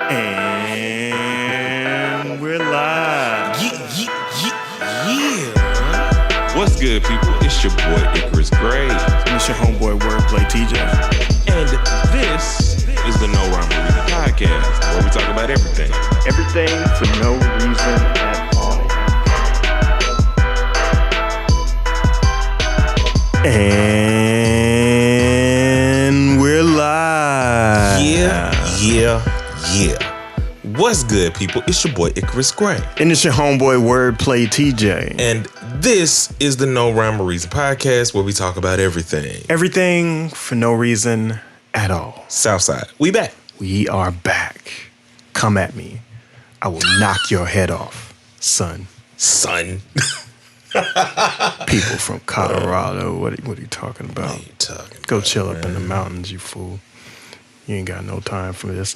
And we're live. Yeah. What's good, people? It's your boy Icarus Gray. And it's your homeboy Wordplay TJ. And this is the No Rhyme or Reason podcast, where we talk about everything. Everything for no reason at all. And we're live. Yeah. What's good, people? It's your boy Icarus Gray. And it's your homeboy Wordplay TJ. And this is the No Rhyme or Reason podcast, where we talk about everything. Everything for no reason at all. Southside, we back. We are back. Come at me. I will knock your head off, son. People from Colorado. What are you talking about? What are you talking Go about, chill man? up in the mountains, you fool. You ain't got no time for this.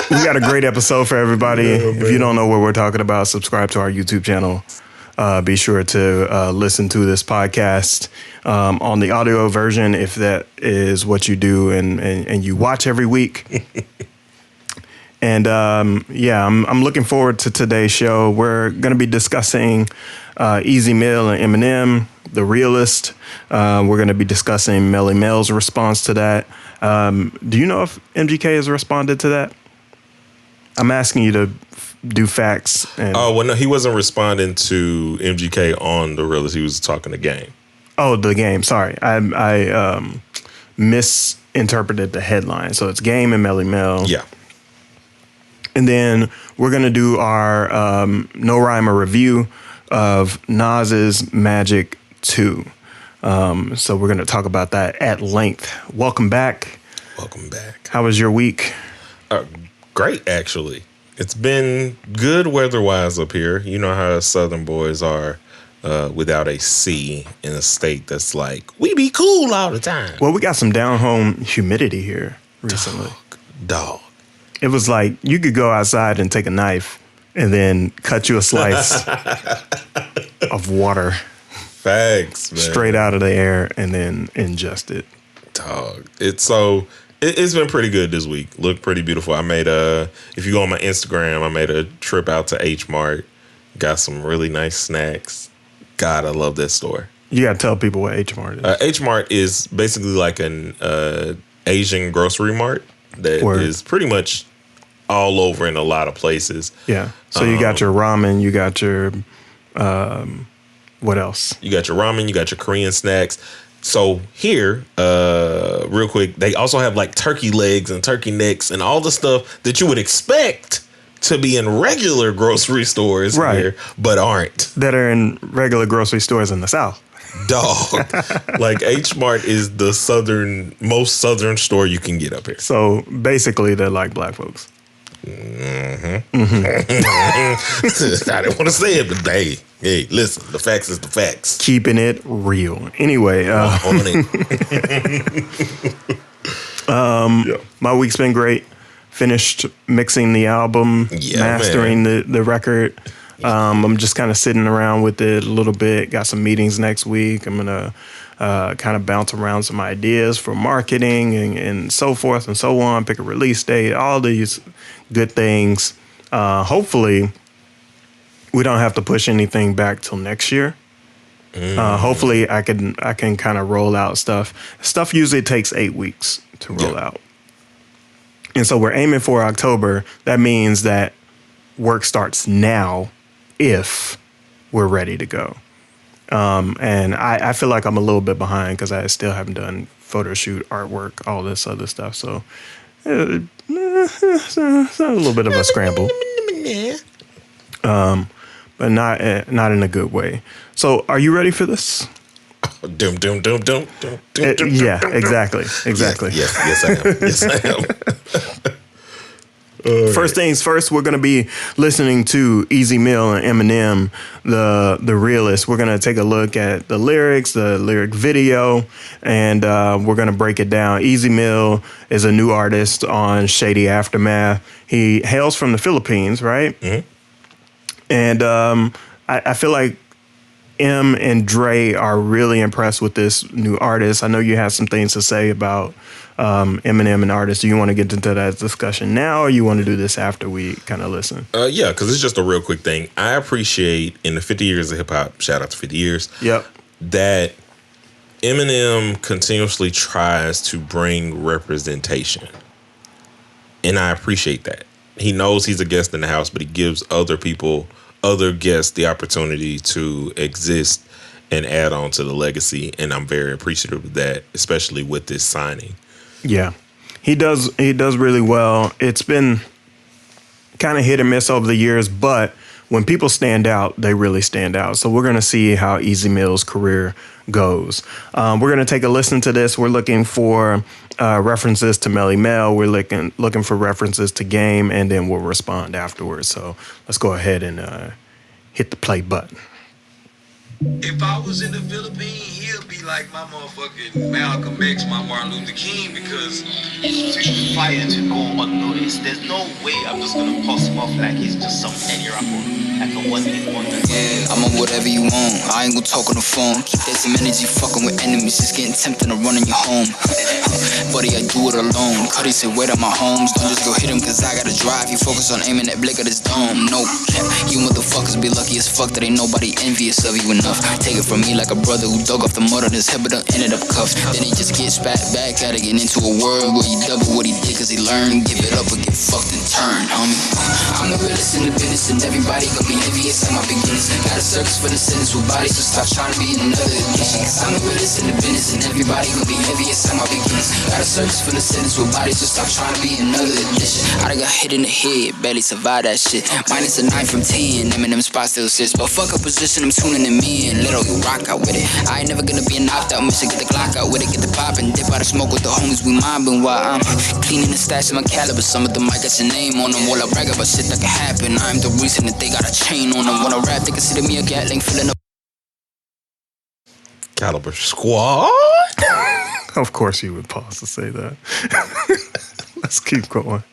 We got a great episode for everybody. If you don't know what we're talking about, subscribe to our YouTube channel. Be sure to listen to this podcast on the audio version if that is what you do and you watch every week. And I'm looking forward to today's show. We're going to be discussing Easy Mel and Eminem, the Realest. We're going to be discussing Melly Mel's response to that. Do you know if MGK has responded to that? I'm asking you to do facts. No, he wasn't responding to MGK on the Realest. He was talking to Game. Oh, the Game. Sorry, I misinterpreted the headline. So it's Game and Melly Mel. Yeah. And then we're going to do our No Rhyme or review of Nas's Magic 2. So we're going to talk about that at length. Welcome back. How was your week? Great, actually. It's been good weather-wise up here. You know how Southern boys are without a C in a state that's like, we be cool all the time. Well, we got some down-home humidity here recently. Dog. It was like you could go outside and take a knife and then cut you a slice of water. Facts, man. Straight out of the air and then ingest it. Dog. It's been pretty good this week. Looked pretty beautiful. I made if you go on my Instagram, I made a trip out to H Mart. Got some really nice snacks. God, I love that store. You got to tell people what H Mart is. H Mart is basically like an Asian grocery mart that is pretty much all over in a lot of places. Yeah. So you got your ramen, you got your what else? You got your ramen, you got your Korean snacks. So here, real quick, they also have like turkey legs and turkey necks and all the stuff that you would expect to be in regular grocery stores here, but aren't. That are in regular grocery stores in the South. Dog. Like H Mart is the most southern store you can get up here. So basically they're like black folks. I didn't want to say it, but hey, listen, the facts is the facts. Keeping it real. Anyway, my week's been great. Finished mixing the album, mastering the record. I'm just kind of sitting around with it a little bit. Got some meetings next week. I'm gonna kind of bounce around some ideas for marketing and so forth and so on. Pick a release date. All these good things. Hopefully, we don't have to push anything back till next year. Hopefully, I can kind of roll out stuff. Stuff usually takes 8 weeks to roll out, and so we're aiming for October. That means that work starts now if we're ready to go. And I feel like I'm a little bit behind because I still haven't done photo shoot, artwork, all this other stuff. So it's a little bit of a scramble, but not in a good way. So are you ready for this? Yeah, exactly. Yes, I am. Yes, I am. First things first, we're going to be listening to Easy Mel and Eminem, the Realest. We're going to take a look at the lyrics, the lyric video, and we're going to break it down. Easy Mel is a new artist on Shady Aftermath. He hails from the Philippines, right? Mm-hmm. And I feel like M and Dre are really impressed with this new artist. I know you have some things to say about Eminem and artists. Do you want to get into that discussion now, or you want to do this after we kind of listen? Yeah, because it's just a real quick thing. I appreciate in the 50 years of hip hop, shout out to 50 years, that Eminem continuously tries to bring representation. And I appreciate that. He knows he's a guest in the house, but he gives other guests the opportunity to exist and add on to the legacy. And I'm very appreciative of that, especially with this signing. Yeah, he does really well. It's been kind of hit or miss over the years, but when people stand out, they really stand out. So we're going to see how Easy Mill's career goes. We're going to take a listen to this. We're looking for references to Melly Mel. We're looking for references to Game, and then we'll respond afterwards. So let's go ahead and hit the play button. If I was in the Philippines, he'll be like my motherfucking Malcolm X, my Martin Luther King, because it's too fire to go unnoticed. There's no way I'm just gonna post him off like he's just some any rapper, like a one-hit wonder. Yeah, I'm on whatever you want. I ain't gonna talk on the phone. Keep that some energy fucking with enemies. Just getting tempted to run in your home. Buddy, I do it alone. Cuddy said, wait at my homes. Don't just go hit him, cause I gotta drive. You focus on aiming that blick at his dome. Nope. You motherfuckers be lucky as fuck that ain't nobody envious of you enough. Take it from me like a brother who dug off the mud on his head but done ended up cuffed. Then he just gets back at it, get into a world where he double what he did cause he learned. Give it up or get fucked and turn, homie. I'm the realest in the business and everybody gon' be envious at my beginnings. Gotta search for the sentence with bodies, so stop trying to be in another edition. Cause I'm the realest in the business and everybody gon' be envious at my beginnings. Gotta search for the sentence with bodies, so stop trying to be in another edition. I done got hit in the head, barely survived that shit. Minus a 9 from 10, Eminem spot still sits. But fuck a position, I'm tuning in me and little you rock out with it. I ain't never gonna be an opt-out mission, get the Glock out with it, get the pop and dip out of smoke with the homies we mobbing while I'm cleaning the stash of my caliber. Some of them might got your name on them while I brag about shit that can happen. I'm the reason that they got a chain on them. When I rap, they consider me a Gatling filling up. Caliber Squad? Of course you would pause to say that. Let's keep going.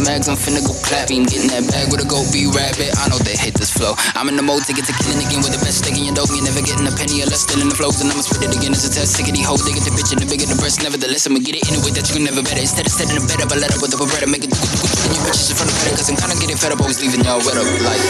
Mags, I'm finna go clapping, getting that bag with a go be rabbit. I know they hate this flow. I'm in the mode to get to killing again with the best stick in your dope. You never getting a penny or less, still in the flows, and I'ma spit it again. It's a test, sick of these hoes. They get the bitch and the bigger the breast. Nevertheless, I'ma get it in a way that you can never better. Instead of setting a bed up, I let up with the beretta, make it do and you bitches in front of better. Cause I'm kinda getting fed up, always leaving y'all wet up. Like,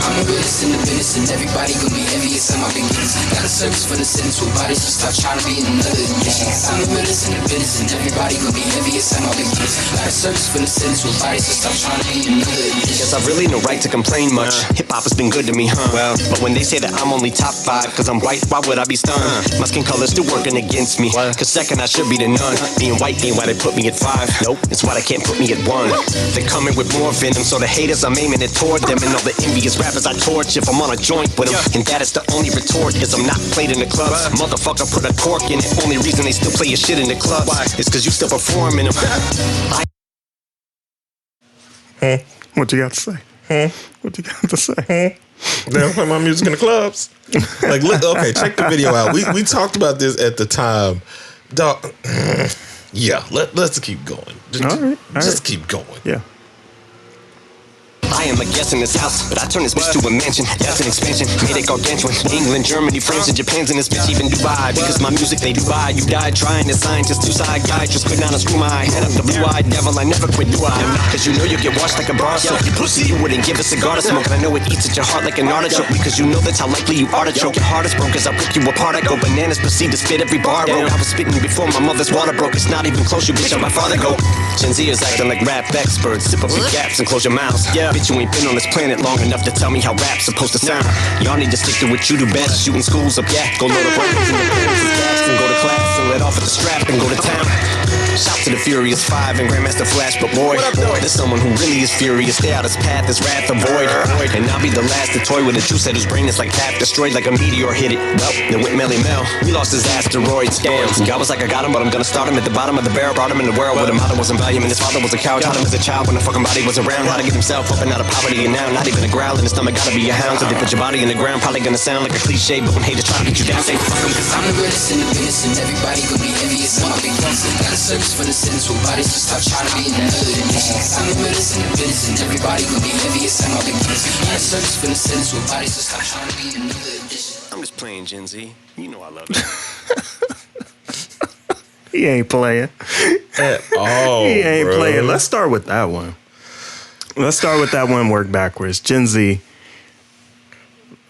I'm the realest in the business, and everybody gon' be envious at my beginnings. Gotta search for the sentence with bodies, so stop trying to be in another edition. Cause I'm the realest in the business, and everybody gon' be envious at my beginnings. Gotta search for the sentence with bodies, so stop trying to be in another edition. Guess I've really no right to complain much. Hip-hop has been good to me, Well, but when they say that I'm only top 5 cause I'm white, why would I be stunned? My skin color's still working against me. Cause second I should be the none. Being white ain't why they put me at 5. Nope, it's why they can't put me at 1. They're coming with more venom, so the haters I'm aiming it toward them. And all the envious rappers I torch if I'm on a joint with them. And that is the only retort, is I'm not played in the clubs. Motherfucker put a cork in it. Only reason they still play your shit in the clubs is cause you still performing them. What you got to say? What you got to say? They don't play my music in the clubs. Like, look, okay, check the video out. We talked about this at the time. Dog, yeah, let's keep going. Just keep going. Yeah. I am a guest in this house, but I turn this bitch to a mansion. That's an expansion, made it gargantuan. England, Germany, France, and Japan's in this bitch, even Dubai. Because my music they do buy. You died trying to scientist, two-side guy. Just could not unscrew my head up the blue-eyed devil. I never quit, do I? Cause you know you get washed like a bar soap. You pussy, you wouldn't give a cigar to smoke. And I know it eats at your heart like an artichoke. Because you know that's how likely you are to choke. Your heart is broke as I rip you apart. I go bananas, proceed to spit every bar I wrote. I was spitting you before my mother's water broke. It's not even close, you bitch, how my father go. Gen Z is acting like rap experts. Sip up your gaps and close your mouths. Bitch, you ain't been on this planet long enough to tell me how rap's supposed to sound. Y'all need to stick to what you do best. Shooting schools up, go load up rounds in the pants and gaps and go to class and let off at the strap and go to town. Shout to the Furious 5 and Grandmaster Flash, but boy, there's someone who really is furious. Stay out his path, his wrath avoid. And I'll be the last to toy with a juice head whose brain is like half destroyed, like a meteor hit it. Well, then went Melly Mel, we lost his asteroids. Damn, God was like, I got him, but I'm gonna start him at the bottom of the barrel. Brought him in the world where the mother wasn't value, and his father was a coward. Taught him as a child when the fucking body was around how to get himself up and out of poverty. And now, not even a growl in his stomach, gotta be a hound. So they put your body in the ground, probably gonna sound like a cliche, but when haters try to get you down, say fuck 'em. I'm the greatest in the business, and everybody gon' be envious. heaviest in my big guns. Got a service for the sinners with bodies, so stop trying to be in the hood edition. I'm the realest in the business, and everybody gonna be heaviest in my big guns. Got a service for the sinners with bodies, so stop trying to be in the hood edition. I'm just playing Gen Z. You know I love it. He ain't playing. At all. He ain't bro. playing. Let's start with that one. Let's start with that one, work backwards. Gen Z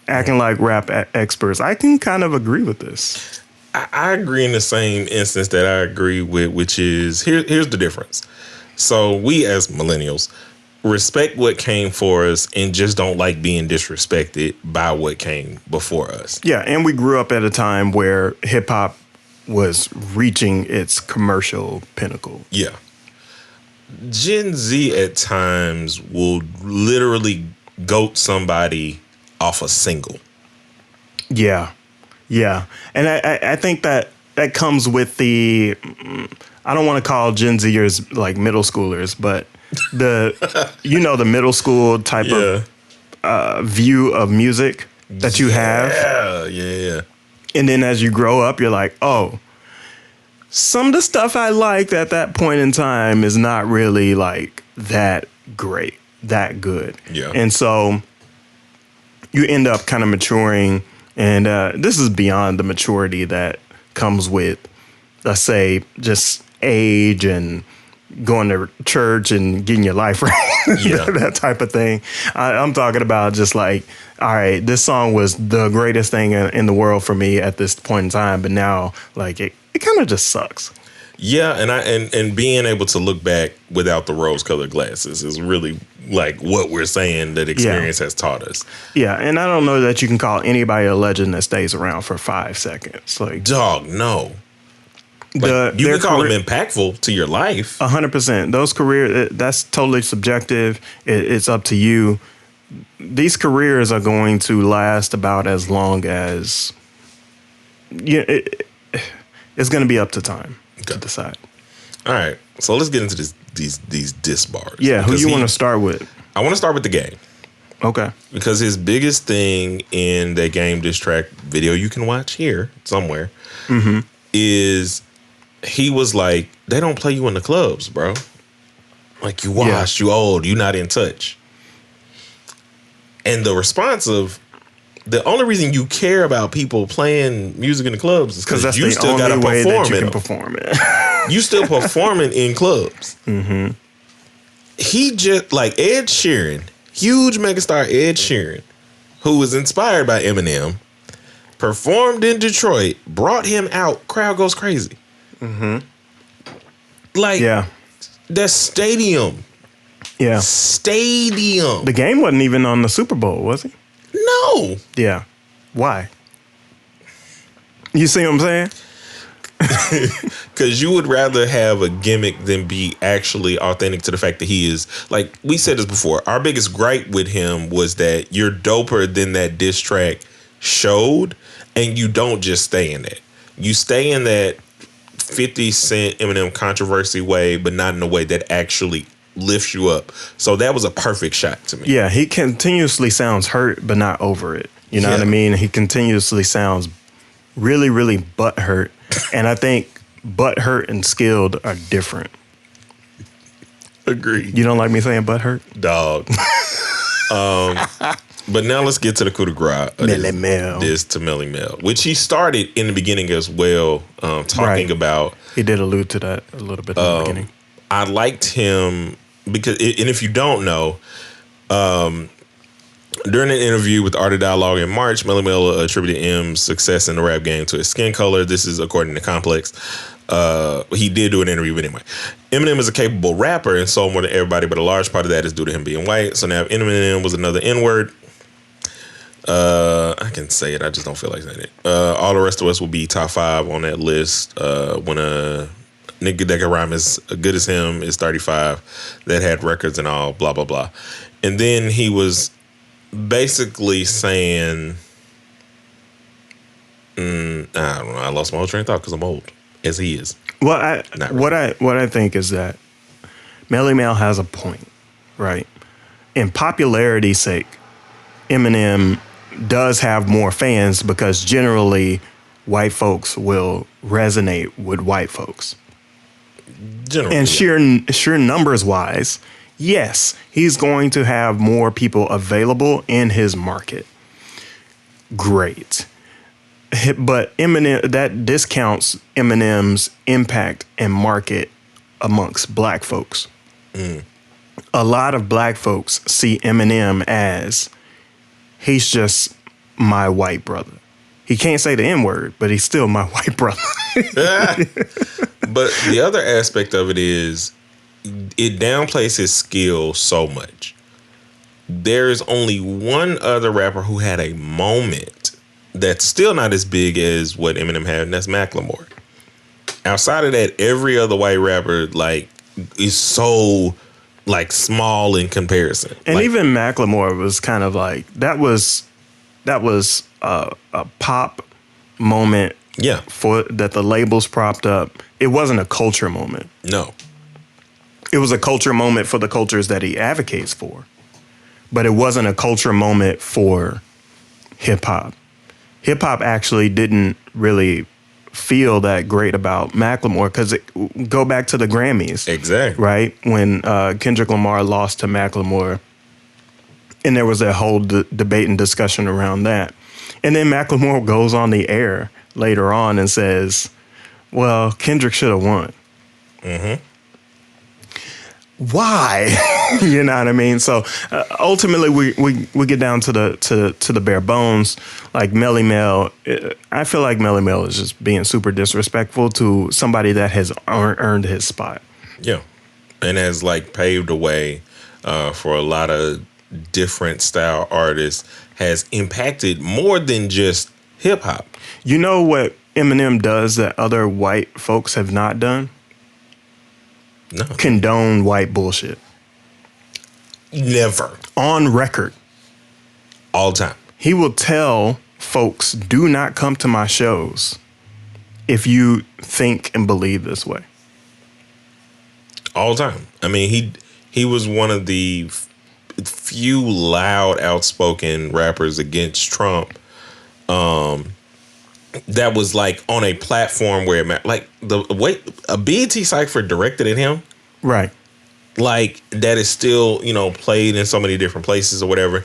acting like rap experts. I can kind of agree with this. I agree in the same instance that I agree with, which is here's the difference. So we as millennials respect what came for us and just don't like being disrespected by what came before us. Yeah, and we grew up at a time where hip hop was reaching its commercial pinnacle. Yeah. Gen Z at times will literally goat somebody off a single. Yeah. Yeah. And I think that comes with the, I don't want to call Gen Zers like middle schoolers, but the, the middle school type of view of music that you have. Yeah. And then as you grow up, you're like, oh, some of the stuff I liked at that point in time is not really like that great, that good. Yeah. And so you end up kind of maturing. And this is beyond the maturity that comes with, let's say, just age and going to church and getting your life right. Yeah. That type of thing. I'm talking about just like, all right, this song was the greatest thing in the world for me at this point in time, but now like it kind of just sucks. Yeah, and being able to look back without the rose-colored glasses is really like what we're saying that experience has taught us. Yeah, and I don't know that you can call anybody a legend that stays around for 5 seconds. Like, dog, no. Like, you can call them impactful to your life. 100%. Those careers, that's totally subjective. It's up to you. These careers are going to last about as long as it's going to be up to time to decide. All right, so let's get into these diss bars. Yeah, who you want to start with? I want to start with the Game. Okay. Because his biggest thing in that Game diss track video you can watch here somewhere is he was like, they don't play you in the clubs, bro. Like, you washed, you old, you not in touch. And the response of, the only reason you care about people playing music in the clubs is because you still got to perform it. You still performing in clubs. Mm-hmm. He just, like Ed Sheeran, huge megastar Ed Sheeran, who was inspired by Eminem, performed in Detroit, brought him out, crowd goes crazy. Mm-hmm. Like, that stadium. Yeah. Stadium. The Game wasn't even on the Super Bowl, was he? No. Yeah. Why? You see what I'm saying? Because you would rather have a gimmick than be actually authentic to the fact that he is, like we said this before, our biggest gripe with him was that you're doper than that diss track showed, and you don't just stay in that. You stay in that 50 Cent Eminem controversy way, but not in a way that actually lifts you up. So that was a perfect shot to me. Yeah, he continuously sounds hurt, but not over it. You know what I mean? He continuously sounds really, really butthurt. And I think butthurt and skilled are different. Agreed. You don't like me saying butthurt? Dog. But now let's get to the coup de grace. Melly Mel. This to Melly Mel, which he started in the beginning as well, talking about. He did allude to that a little bit in the beginning. I liked him because, and if you don't know, during an interview with Art of Dialogue in March, Melly Mel attributed M's success in the rap game to his skin color. This is according to Complex. He did do an interview, but anyway. Eminem is a capable rapper and sold more than everybody, but a large part of that is due to him being white. So now if Eminem was another N-word, I can say it, I just don't feel like saying it. All the rest of us will be top 5 on that list. When a nigga that can rhyme as good as him is 35, that had records and all, blah, blah, blah. And then he was basically saying, I don't know, I lost my whole train of thought because I'm old, as he is. Well, what I think is that Melly Mel has a point, right? In popularity's sake, Eminem does have more fans because generally white folks will resonate with white folks. Generally, And sheer numbers wise, yes, he's going to have more people available in his market. Great. But Eminem, that discounts Eminem's impact and market amongst black folks. A lot of black folks see Eminem as he's just my white brother. He can't say the N-word, but he's still my white brother. But the other aspect of it is it downplays his skill so much. There's only one other rapper who had a moment that's still not as big as what Eminem had, and that's Macklemore. Outside of that, every other white rapper like is so like small in comparison. And like, even Macklemore was kind of like that was a pop moment. Yeah. For that the labels propped up. It wasn't a culture moment. No. It was a culture moment for the cultures that he advocates for. But it wasn't a culture moment for hip hop. Hip hop actually didn't really feel that great about Macklemore because go back to the Grammys. Exactly. Right? When Kendrick Lamar lost to Macklemore, and there was that whole debate and discussion around that. And then Macklemore goes on the air later on and says, well, Kendrick should have won. Mm-hmm. Why? You know what I mean? So ultimately, we get down to the bare bones. Like Melly Mel, I feel like Melly Mel is just being super disrespectful to somebody that has earned his spot. Yeah, and has like paved the way for a lot of different style artists. Has impacted more than just hip hop. You know what Eminem does that other white folks have not done? No. Condone white bullshit. Never. On record. All time. He will tell folks, do not come to my shows if you think and believe this way. All time. I mean, he was one of the few loud, outspoken rappers against Trump. That was like on a platform where like the way a BET Cypher directed at him, right? Like that is still played in so many different places or whatever.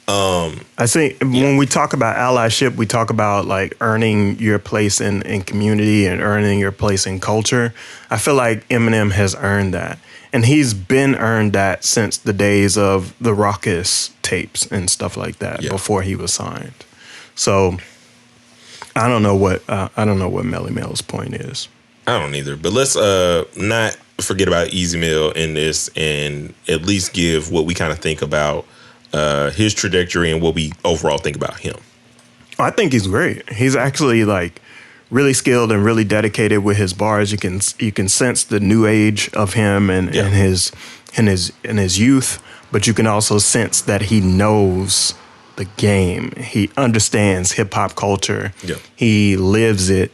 I think when we talk about allyship, we talk about like earning your place in community and earning your place in culture. I feel like Eminem has earned that, and he's been earned that since the days of the Raucous tapes and stuff like that before he was signed. So. I don't know what Melly Mel's point is. I don't either. But let's not forget about Easy Mill in this and at least give what we kind of think about his trajectory and what we overall think about him. I think he's great. He's actually like really skilled and really dedicated with his bars. You can sense the new age of him and his youth, but you can also sense that he knows the game. He understands hip hop culture. Yeah. He lives it,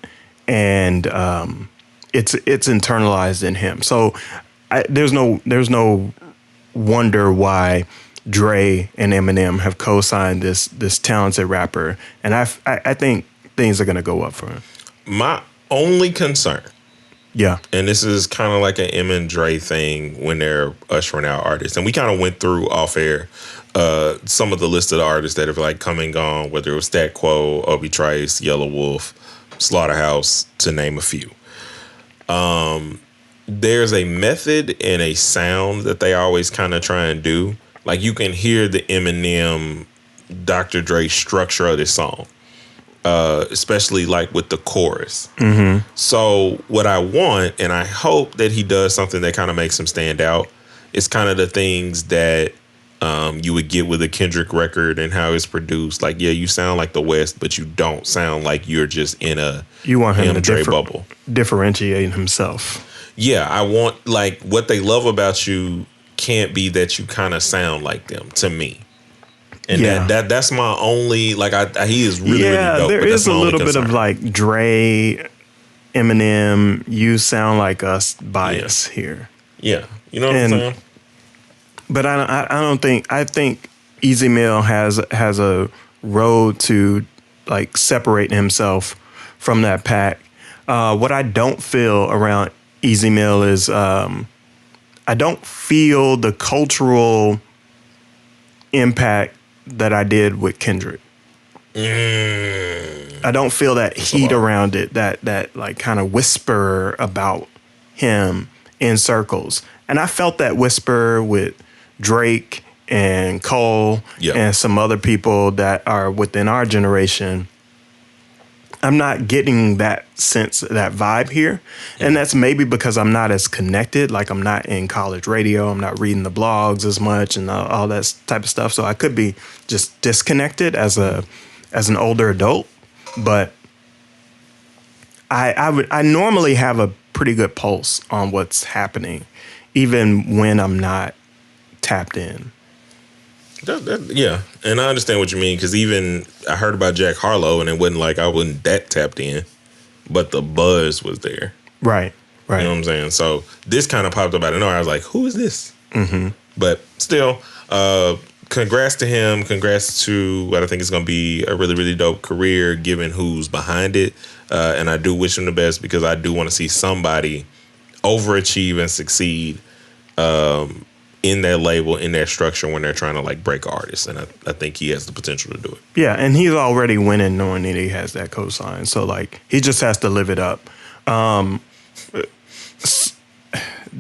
and it's internalized in him. So there's no wonder why Dre and Eminem have co-signed this talented rapper, and I think things are gonna go up for him. My only concern, and this is kind of like an M and Dre thing when they're ushering out artists, and we kind of went through off air. Some of the list of the artists that have like come and gone, whether it was Stat Quo, Obi Trice, Yellow Wolf, Slaughterhouse, to name a few. There's a method and a sound that they always kind of try and do. Like you can hear the Eminem, Dr. Dre structure of this song, especially like with the chorus. Mm-hmm. So what I want, and I hope that he does something that kind of makes him stand out, is kind of the things that you would get with a Kendrick record and how it's produced. Like, yeah, you sound like the West, but you don't sound like you're just in a you want him to bubble. Differentiate himself. Yeah, I want like what they love about you can't be that you kind of sound like them to me. And that's my only like he is really really dope. There is a little bit of like Dre, Eminem, you sound like us bias here. Yeah, you know what I'm saying. But I don't think. I think Easy Mill has a road to like separate himself from that pack. What I don't feel around Easy Mill is I don't feel the cultural impact that I did with Kendrick. I don't feel that heat around it, that like kind of whisper about him in circles. And I felt that whisper with Drake and Cole and some other people that are within our generation. I'm not getting that sense, that vibe here. And that's maybe because I'm not as connected. Like, I'm not in college radio. I'm not reading the blogs as much and all that type of stuff. So I could be just disconnected as an older adult. But I normally have a pretty good pulse on what's happening, even when I'm not tapped in. Yeah, and I understand what you mean, because even I heard about Jack Harlow, and it wasn't like I wasn't that tapped in, but the buzz was there. Right. You know what I'm saying? So this kind of popped up out of nowhere. I was like, who is this? Mm-hmm. But still, congrats to him. Congrats to what I think is going to be a really, really dope career, given who's behind it. And I do wish him the best, because I do want to see somebody overachieve and succeed in that label, in that structure, when they're trying to like break artists. And I think he has the potential to do it. Yeah, and he's already winning knowing that he has that cosign. So like, he just has to live it up.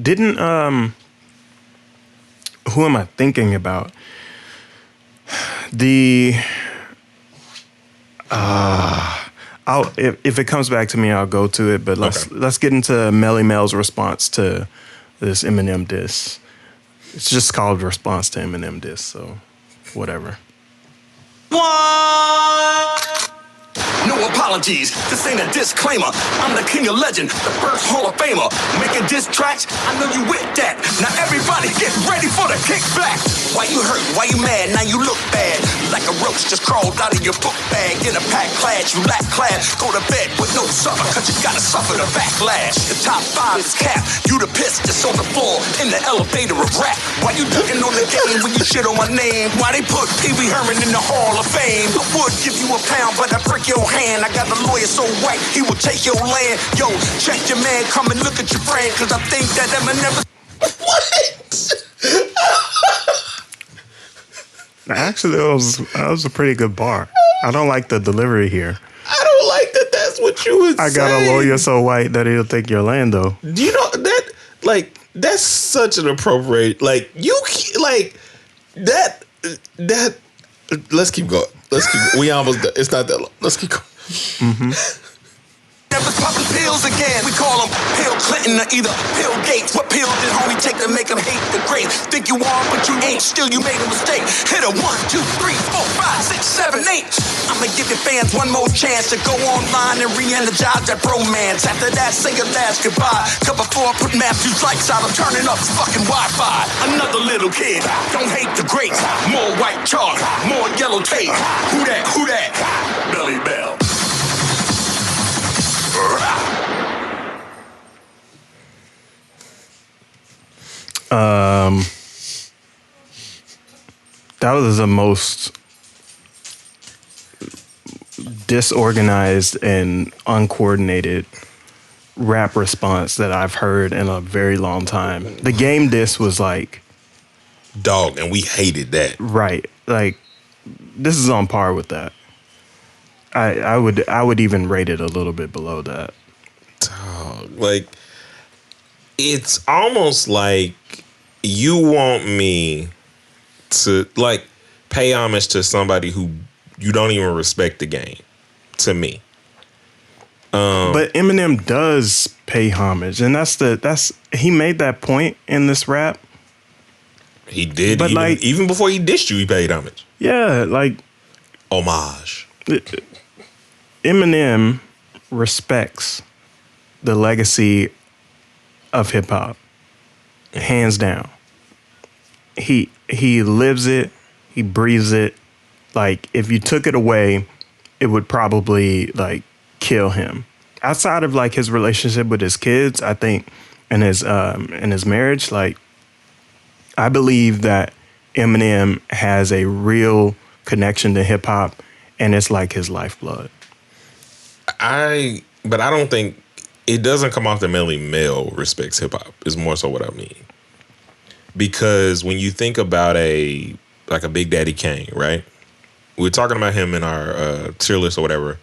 Didn't who am I thinking about? If it comes back to me, I'll go to it. But let's get into Melly Mel's response to this Eminem diss. It's just called Response to Eminem diss, so whatever. What? No apologies, this ain't a disclaimer. I'm the king of legend, the first Hall of Famer. Making diss tracks, I know you with that. Now everybody get ready for the kickback. Why you hurt, why you mad, now you look bad. Like a roach just crawled out of your book bag. In a packed class, you lack class. Go to bed with no supper, cause you gotta suffer the backlash. The top 5 is cap, you the piss that's on the floor. In the elevator of rap. Why you ducking on the game when you shit on my name? Why they put Pee Wee Herman in the Hall of Fame? I would give you a pound, but I break your hand. I got a lawyer so white, he will take your land. Yo, check your man, come and look at your friend, cause I think that Eminem. What? Actually, that was a pretty good bar. I don't like the delivery here. I don't like that that's what you would say. I got a lawyer so white that he'll take your land, though. Do you know that, like, that's such an appropriate, like, you, like, that, let's keep going. We almost, it's not that long. Let's keep going. Mm-hmm. Never popping pills again. We call them Pill Clinton or either Pill Gates. What pill did homie take to make him hate the great? Think you are, but you ain't. Still, you made a mistake. Hit a 1, 2, 3, 4, 5, 6, 7, 8. I'ma give your fans one more chance to go online and re-energize that bromance. After that, say your last goodbye. Cup before I put Matthew's lights out, I'm turning up the fucking Wi-Fi. Another little kid, don't hate the greats. More white chalk, more yellow tape. Who that? Who that? Melly Mel. That was the most disorganized and uncoordinated rap response that I've heard in a very long time. The Game diss was like dog, and we hated that. Right. Like, this is on par with that. I would even rate it a little bit below that. Dog, like, it's almost like you want me to, like, pay homage to somebody who you don't even respect the game, to me. But Eminem does pay homage, and that's he made that point in this rap. He did, but even before he dissed you, he paid homage. Yeah, like homage. Eminem respects the legacy of hip hop, hands down. He lives it, he breathes it. Like, if you took it away, it would probably like kill him. Outside of like his relationship with his kids, I think, and his marriage, like, I believe that Eminem has a real connection to hip hop, and it's like his lifeblood. But I don't think it doesn't come off that Melly Mel respects hip hop. Is more so what I mean. Because when you think about a Big Daddy Kane, right? We're talking about him in our tier list or whatever,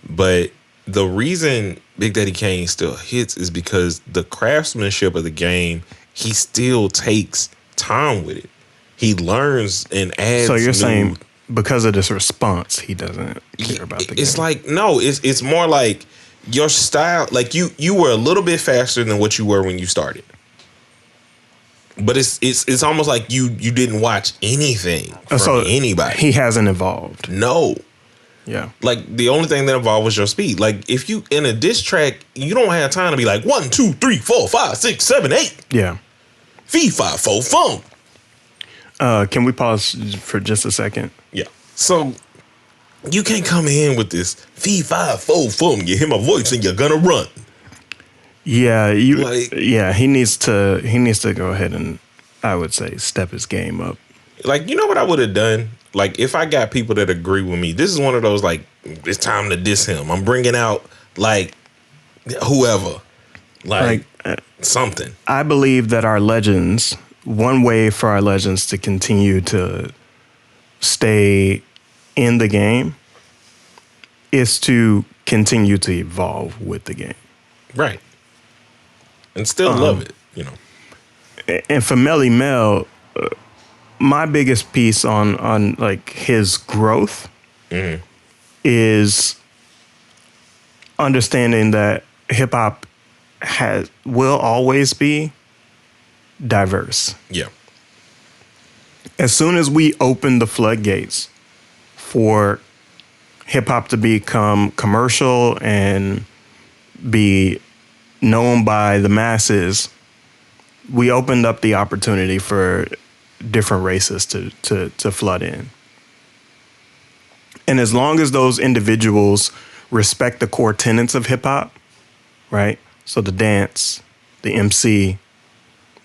but the reason Big Daddy Kane still hits is because the craftsmanship of the game, he still takes time with it. He learns and adds. So you're saying because of this response, he doesn't care about the game? It's like, no, it's more like your style. Like you were a little bit faster than what you were when you started. But it's almost like you didn't watch anything from anybody. He hasn't evolved. No. Yeah. Like the only thing that evolved was your speed. Like if you in a diss track, you don't have time to be like 1, 2, 3, 4, 5, 6, 7, 8. Yeah. Fee, 5, 4, funk. Can we pause for just a second? Yeah. So you can't come in with this fee, 5, 4, funk. You hear my voice and you're gonna run. Yeah, he needs to go ahead and, I would say, step his game up. Like, you know what I would have done? Like, if I got people that agree with me, this is one of those, like, it's time to diss him. I'm bringing out, like, whoever. Like something. I believe that our legends, one way for our legends to continue to stay in the game is to continue to evolve with the game. Right. And still love it, you know. And for Melly Mel, my biggest piece on like his growth is understanding that hip hop will always be diverse. Yeah. As soon as we open the floodgates for hip hop to become commercial and be known by the masses, we opened up the opportunity for different races to flood in. And as long as those individuals respect the core tenets of hip hop, right? So the dance, the MC,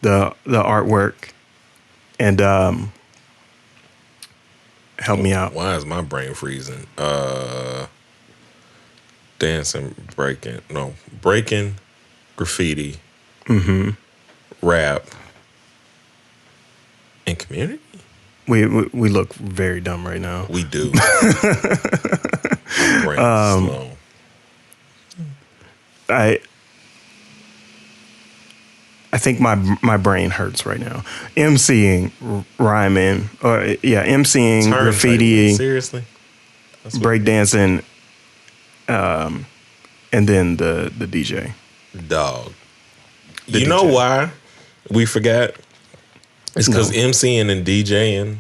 the artwork, and help me out. Why is my brain freezing? Dancing, breaking, graffiti, rap, and community. We look very dumb right now. We do. My brain is slow. I think my brain hurts right now. MCing, rhyming, MCing, graffiti, seriously, breakdancing, and then the DJ. Dog. You know why we forgot? It's because MCing and DJing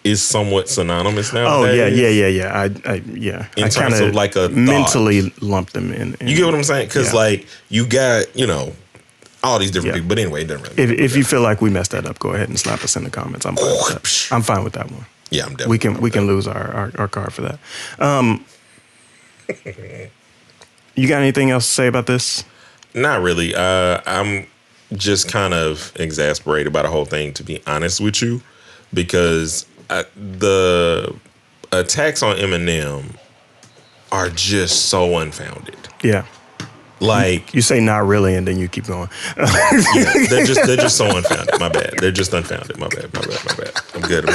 is somewhat synonymous nowadays. Oh yeah. In terms of like a mentally lumped them in. You get what I'm saying? Because like you got all these different people. But anyway, it doesn't really. If you feel like we messed that up, go ahead and slap us in the comments. I'm fine with that. I'm fine with that one. Yeah, I'm definitely. We can lose our card for that. You got anything else to say about this? Not really. I'm just kind of exasperated by the whole thing, to be honest with you, because the attacks on Eminem are just so unfounded. Yeah. Like you say not really, and then you keep going. Yeah, they're just so unfounded. My bad. They're just unfounded. My bad. I'm good.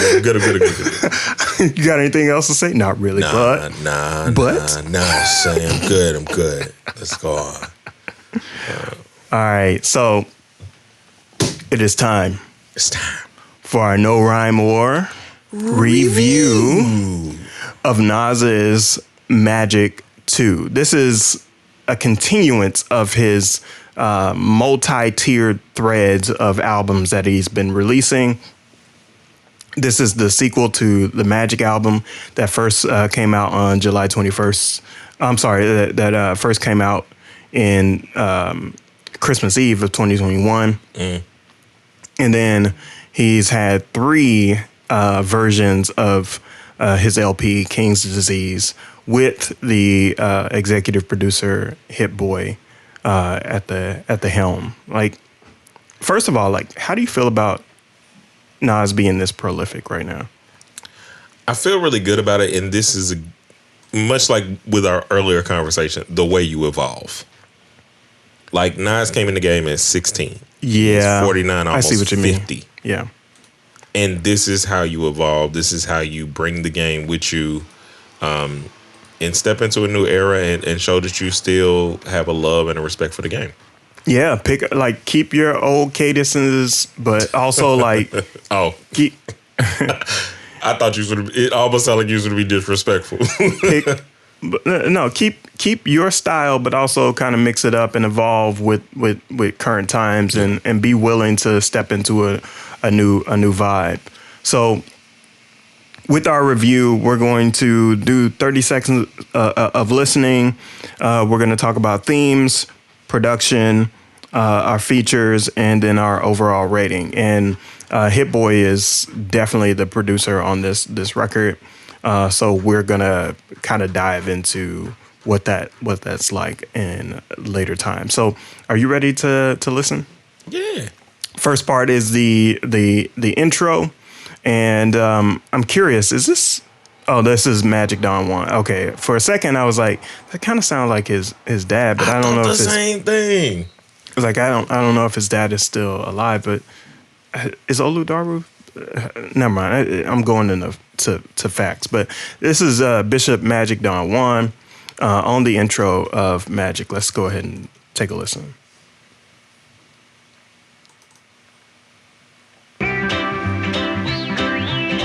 You got anything else to say? Not really, Nah, Sam. I'm good. Let's go on. All right, so it is time. It's time for our No Rhyme or review of Nas's Magic 2. This is a continuance of his multi-tiered threads of albums that he's been releasing. This is the sequel to the Magic album that first came out on July 21st. I'm sorry, that first came out in Christmas Eve of 2021. And then he's had 3 versions of his LP, King's Disease, with the executive producer Hit Boy at the helm. Like, first of all, like, how do you feel about Nas being this prolific right now? I feel really good about it, and this is much like with our earlier conversation, the way you evolve. Like Nas came in the game at 16. Yeah. He's 49, almost I see what you 50. mean. Yeah. And this is how you evolve. This is how you bring the game with you, and step into a new era and show that you still have a love and a respect for the game. Yeah, keep your old cadences, but also like keep. I thought you would. It almost sounded like you was going to be disrespectful. Keep your style, but also kind of mix it up and evolve with current times, and be willing to step into a new vibe. So, with our review, we're going to do 30 seconds of listening. We're going to talk about themes, production, our features, and then our overall rating. And Hit Boy is definitely the producer on this record. So we're gonna kind of dive into what that's like in later time. So are you ready to listen? Yeah. First part is the intro, and I'm curious. Is this? Oh, this is Magic Don 1. Okay. For a second, I was like, that kind of sounds like his dad, but I don't know if it's the same thing. It's like I don't know if his dad is still alive, but is Olu Daru? Never mind. I'm going to facts, but this is Bishop Magic Don 1 on the intro of Magic. Let's go ahead and take a listen.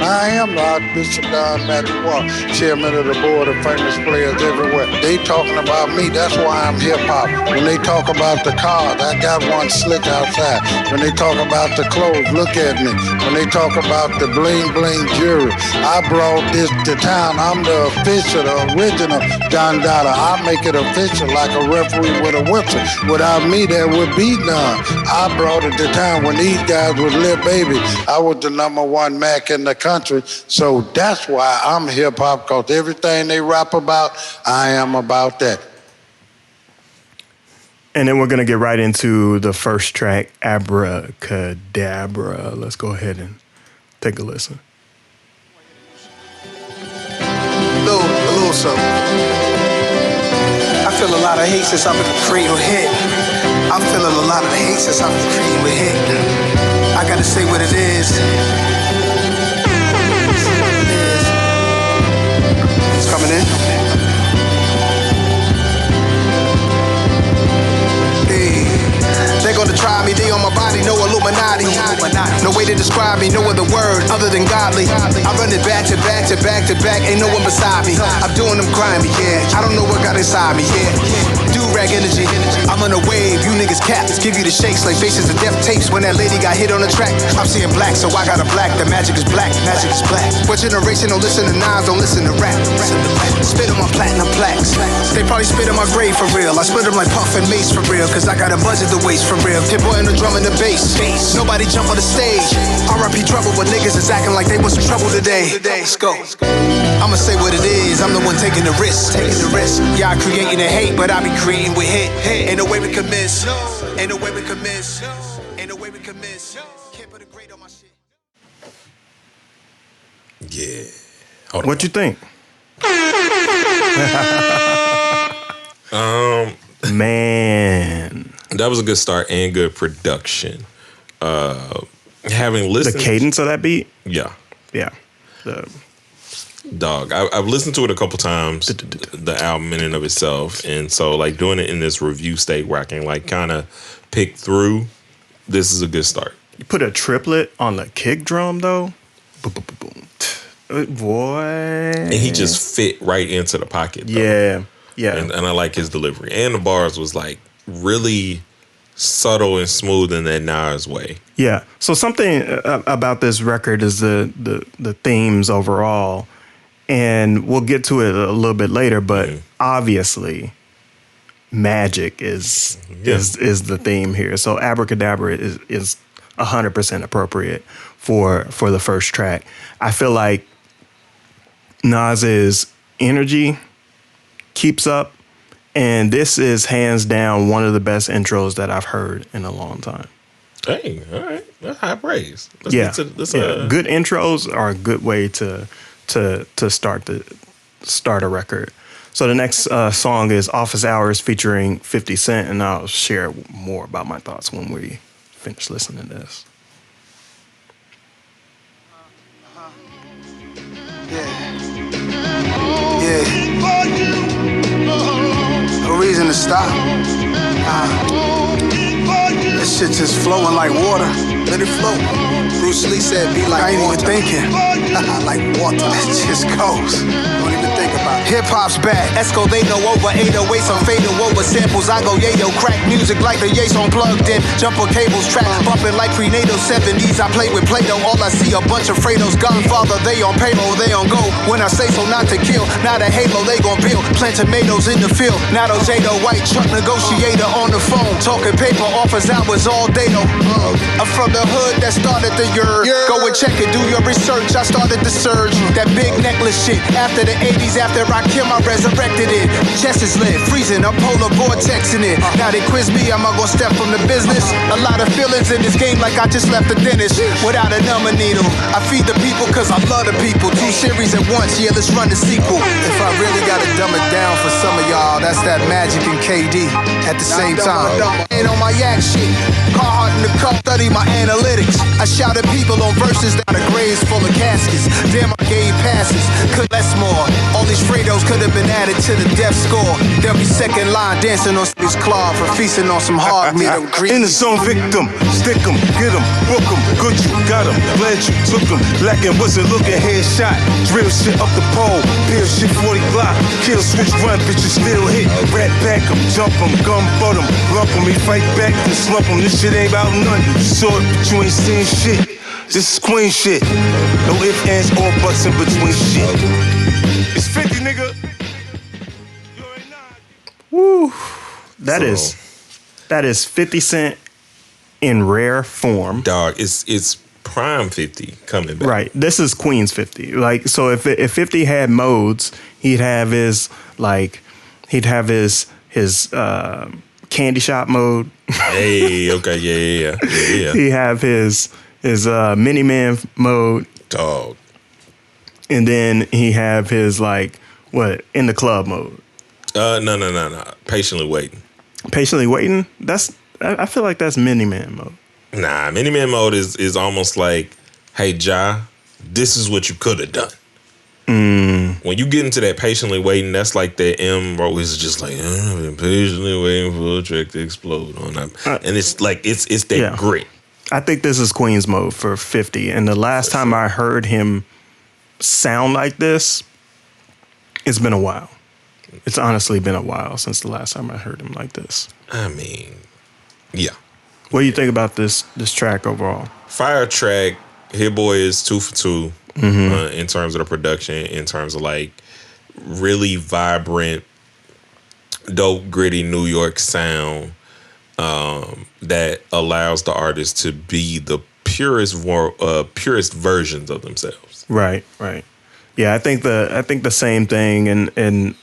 I am the Archbishop Don Magic Walk, chairman of the board of famous players everywhere. They talking about me, that's why I'm hip-hop. When they talk about the cars, I got one slick outside. When they talk about the clothes, look at me. When they talk about the bling-bling jewelry, I brought this to town. I'm the official, the original Don Dada. I make it official like a referee with a whistle. Without me, there would be none. I brought it to town when these guys was little babies. I was the number one Mac in the country. So that's why I'm hip-hop, because everything they rap about, I am about that. And then we're going to get right into the first track, Abracadabra. Let's go ahead and take a listen. A little something. I feel a lot of hate since I've been creating a hit. I'm feeling a lot of hate since I've been creating a hit. I got to say what it is. Coming in. Hey, they gonna try me, they on my body, no Illuminati. No way to describe me, no other word other than godly. I run it back to back to back to back, ain't no one beside me. I'm doing them grimy, yeah. I don't know what got inside me, yeah. Do-rag energy, I'm on a wave, you niggas caps. Give you the shakes like faces of death tapes. When that lady got hit on the track, I'm seeing black, so I got a black. The magic is black, magic is black. What generation don't listen to Nas, don't listen to rap. Spit on my platinum plaques. They probably spit on my grave for real. I split them like Puff and Mace for real, cause I got a budget to waste for real. Hit boy on the drum and the bass. Nobody jump on the stage. R.I.P. trouble, but niggas is acting like they want some trouble today. Let's go. I'ma say what it is, I'm the one taking the risk. Y'all creating the hate, but I be creating with hit. Ain't no way we can miss. Ain't no way we can miss. Ain't no way we can miss. Can't put a grade on my shit. Yeah. What you think? Man, that was a good start and good production. Having listened, the cadence of that beat, yeah. Dog, I've listened to it a couple times, the album in and of itself, and so like doing it in this review state where I can like kind of pick through. This is a good start. You put a triplet on the kick drum though, boom, boom, boom, boom. Boy, and he just fit right into the pocket. Though. Yeah, and I like his delivery, and the bars was like really subtle and smooth in that Nas way. Yeah. So something about this record is the themes overall. And we'll get to it a little bit later, but obviously, magic is the theme here. So Abracadabra is 100% appropriate for the first track. I feel like Nas's energy keeps up, and this is hands down one of the best intros that I've heard in a long time. Hey, all right, that's high praise. Good intros are a good way to start start a record. So the next song is Office Hours featuring 50 Cent, and I'll share more about my thoughts when we finish listening to this. Yeah. No reason to stop. This shit just flowing like water. Let it flow. Bruce Lee said, be like I ain't water. Even thinking. Like water. It just goes. Don't even think about it. Hip-hop's back. Esco, they know over 808s. I'm fading over samples. I go yayo, crack music like the Yates on plugged in. Jumper cables, track bumping like prenatal 70s. I play with Play-Doh. All I see a bunch of Fredos. Godfather, they on payroll, they on go. When I say so, not to kill. Not a halo, they gon' build. Plant tomatoes in the field. Not a Jado, white truck negotiator on the phone. Talking paper, office hours all day though. I'm from the hood that started the year. Go and check it, do your research. I started the surge. That big necklace shit. After the 80s, after I killed, I resurrected it. Chest is lit, freezing, I'm polar vortexing it. Now they quiz me, am I gonna step from the business? A lot of feelings in this game like I just left the dentist. Without a number needle, I feed the people cause I love the people. 2 series at once, yeah, let's run the sequel. If I really gotta dumb it down for some of y'all, that's that Magic and KD at the same time. Ain't on my yak shit. Carhartt in the car, study my analytics. I shout at people on verses down the graves full of caskets. Damn, I gave passes, could less more. All these Fredos could have been added to the death score. They'll be second line dancing on his claw for feasting on some hard meat. In the zone, victim, stick 'em, get 'em, book 'em, good you got 'em, glad you took 'em. Lacking wasn't looking, headshot, drill shit up the pole, peel shit 40 block, kill switch run, bitches still hit. Rat back 'em, jump 'em, gun butt 'em, lump 'em, we fight back and slump 'em. This shit ain't about nothing. You saw it, but you ain't seen shit. This is queen shit. No ifs, ands, or buts in between shit. It's 50, nigga. Woo. That is 50 Cent in rare form. Dog, it's prime 50 coming back. Right. This is Queen's 50. Like, so if 50 had modes, he'd have his candy shop mode. Hey, okay, yeah. He have his mini man mode. Dog. And then he have his in the club mode. No. Patiently waiting. Patiently waiting? I feel like that's mini man mode. Nah, mini man mode is almost like, hey Ja, this is what you could have done. When you get into that patiently waiting, that's like that M bro is just like, I've been patiently waiting for a track to explode on that. And it's like it's that grit. I think this is Queen's mode for 50. And the last time I heard him sound like this, it's been a while. It's honestly been a while since the last time I heard him like this. I mean, yeah. What do you think about this track overall? Fire track. Hit Boy is 2 for 2 in terms of the production, in terms of like really vibrant, dope, gritty New York sound that allows the artist to be the purest versions of themselves. Right. Yeah, I think the same thing, and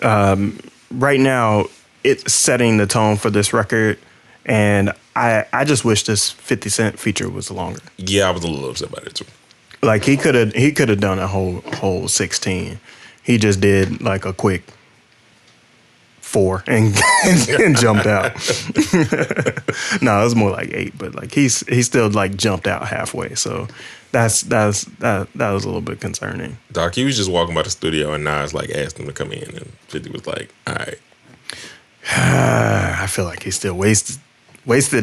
right now it's setting the tone for this record, and I just wish this 50 Cent feature was longer. Yeah, I was a little upset about it too. Like he could have done a whole 16. He just did like a quick 4 and jumped out. No, it was more like 8, but like he still like jumped out halfway. So that was a little bit concerning. Doc, he was just walking by the studio and Nas like asked him to come in, and 50 was like, all right. I feel like he still wasted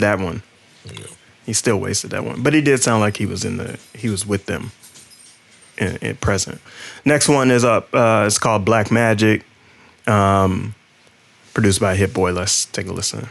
that one. Yeah. He still wasted that one, but he did sound like he was with them in present. Next one is up. It's called Black Magic, produced by Hit Boy. Let's take a listen.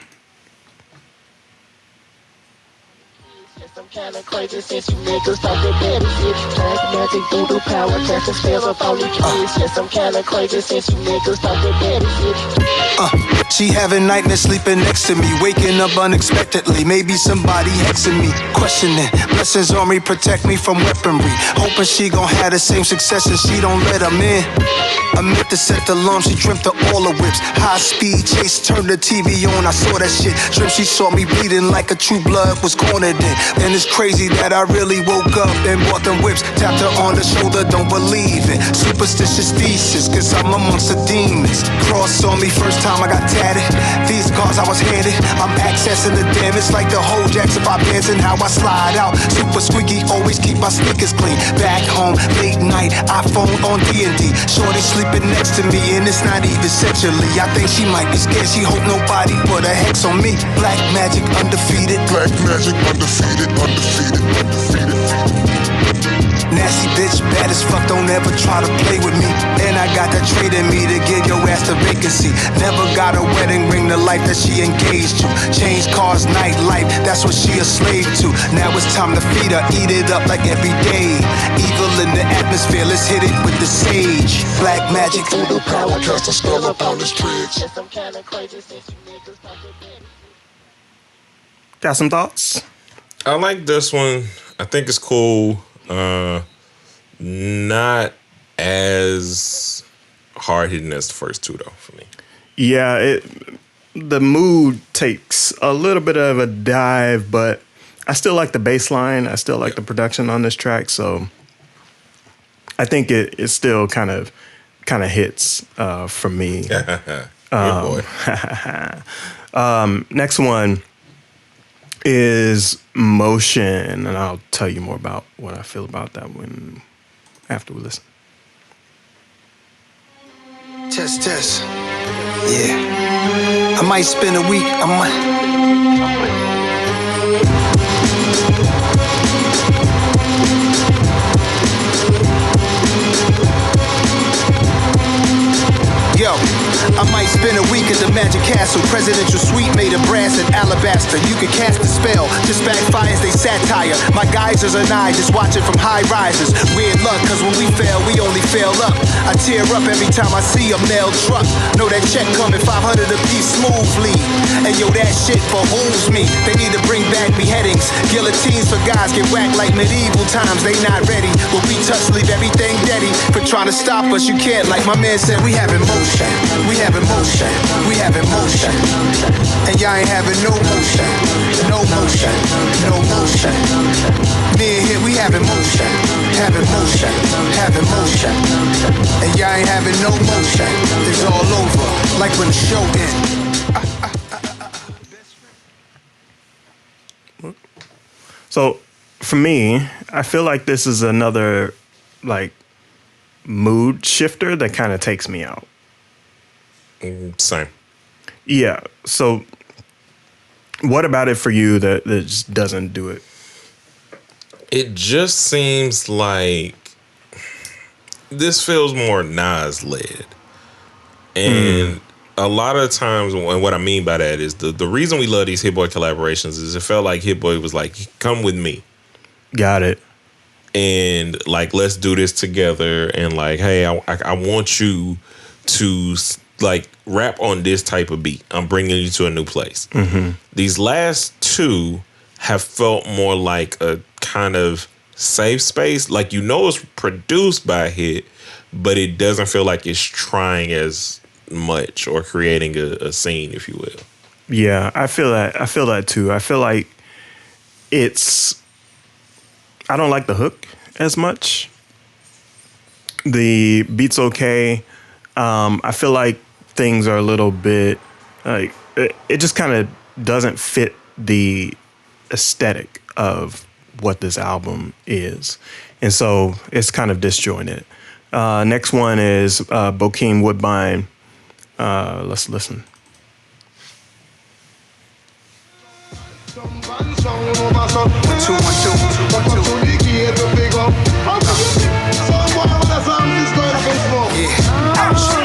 Some kind of crazy since you niggas talk that dirty shit. Black magic, voodoo power, casting spells up on these kids. Yeah, some kind of crazy since you niggas talk that dirty shit. She having nightmares sleeping next to me, waking up unexpectedly. Maybe somebody hexing me, questioning. Blessings on me, protect me from weaponry. Hoping she gon' have the same success and she don't let them in. I meant to set the alarm, she dreamt of all the whips. High speed chase, turned the TV on, I saw that shit. Dream she saw me bleeding like a true blood was cornered in. Then the it's crazy that I really woke up and bought them whips. Tapped her on the shoulder, don't believe it. Superstitious thesis, cause I'm amongst the demons. Cross on me, first time I got tatted. These cars I was handed, I'm accessing the damage like the whole jacks if I bands and how I slide out. Super squeaky, always keep my sneakers clean. Back home, late night, iPhone on D&D. Shorty sleeping next to me and it's not even sexually. I think she might be scared, she hope nobody put a hex on me. Black magic undefeated. Black magic undefeated, undefeated, undefeated. Nasty bitch, bad as fuck, don't ever try to play with me. And I got that trade in me to give your ass the vacancy. Never got a wedding ring, the life that she engaged to. Change cars, nightlife, that's what she a slave to. Now it's time to feed her, eat it up like every day. Evil in the atmosphere, let's hit it with the sage. Black magic, voodoo power, cast a spell upon this bridge. Got some thoughts? I like this one. I think it's cool. Not as hard hitting as the first two though for me. Yeah, the mood takes a little bit of a dive, but I still like the bass line. I still like the production on this track, so I think it still kind of hits for me. Good boy. Next one is Motion, and I'll tell you more about what I feel about that one after we listen. Test, test. Yeah. I might spend a week. Yo, I might spend a week at the Magic Castle. Presidential suite made of brass and alabaster. You can cast a spell, just backfires, they satire. My geysers and I just watch it from high rises. Weird luck, cause when we fail, we only fail up. I tear up every time I see a mail truck. Know that check coming, 500 a piece smoothly. And yo, that shit behooves me. They need to bring back beheadings. Guillotines for guys get whacked like medieval times. They not ready. When we touch, leave everything deady. For trying to stop us, you can't. Like my man said, we have emotion. We have emotion, we have emotion. And y'all ain't having no motion. No motion, no motion. Me and here, we have emotion. Have emotion, have emotion. And y'all ain't having no motion. It's all over, like when the show ends. So for me, I feel like this is another like mood shifter that kind of takes me out. Same. Yeah. So what about it for you that just doesn't do it? It just seems like this feels more Nas led. And a lot of times, and what I mean by that is the reason we love these Hit Boy collaborations is it felt like Hit Boy was like, come with me. Got it. And like, let's do this together. And like, hey, I want you to like rap on this type of beat. I'm bringing you to a new place. Mm-hmm. These last two have felt more like a kind of safe space. Like, you know, it's produced by Hit, but it doesn't feel like it's trying as much or creating a scene, if you will. Yeah, I feel that. I feel that too. I feel like I don't like the hook as much. The beat's okay. I feel like things are a little bit like it just kind of doesn't fit the aesthetic of what this album is, and so it's kind of disjointed. Next one is Bokeem Woodbine. Let's listen.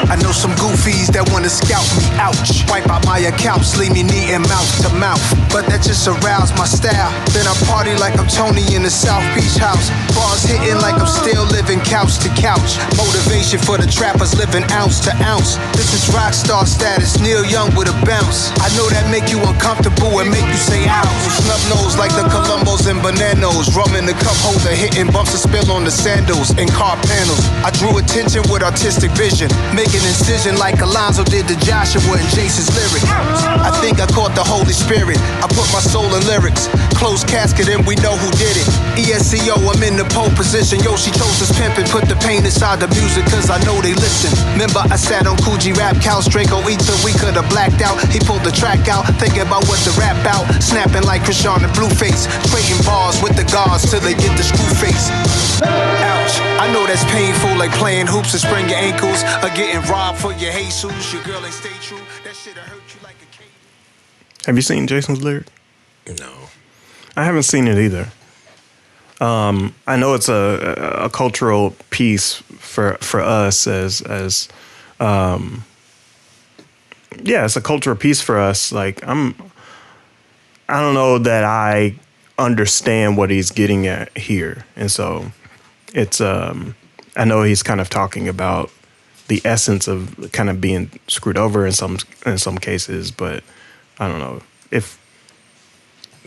I know some goofies that wanna scout me, ouch. Wipe out my accounts, leave me neat and mouth to mouth. But that just aroused my style. Then I party like I'm Tony in the South Beach house. Bars hitting like I'm still living couch to couch. Motivation for the trappers living ounce to ounce. This is rock star status, Neil Young with a bounce. I know that make you uncomfortable and make you say ouch. Snub nose like the Columbos and Bananos. Rum in the cup holder, hitting bumps and spill on the sandals and car panels. I drew attention with artistic vision. Make an incision like Alonzo did did to Joshua and Jason's lyric. I think I caught the Holy Spirit. I put my soul in lyrics. Closed casket and we know who did it. ESCO, I'm in the pole position. Yo, she chose us pimpin'. Put the pain inside the music cause I know they listen. Remember I sat on Coogee Rap Couch, Draco Ether, we could've blacked out. He pulled the track out, thinking about what to rap out. Snapping like Krishan and Blueface. Trading bars with the guards till they get the screw face. Ouch, I know that's painful, like playing hoops and sprain your ankles, or getting robbed for your Jesus. Your girl ain't stay true, that shit'll hurt you like a cave. Have you seen Jason's lyric? No. I haven't seen it either. I know it's a cultural piece for us as it's a cultural piece for us. Like I don't know that I understand what he's getting at here, and so it's I know he's kind of talking about the essence of kind of being screwed over in some cases, but I don't know if.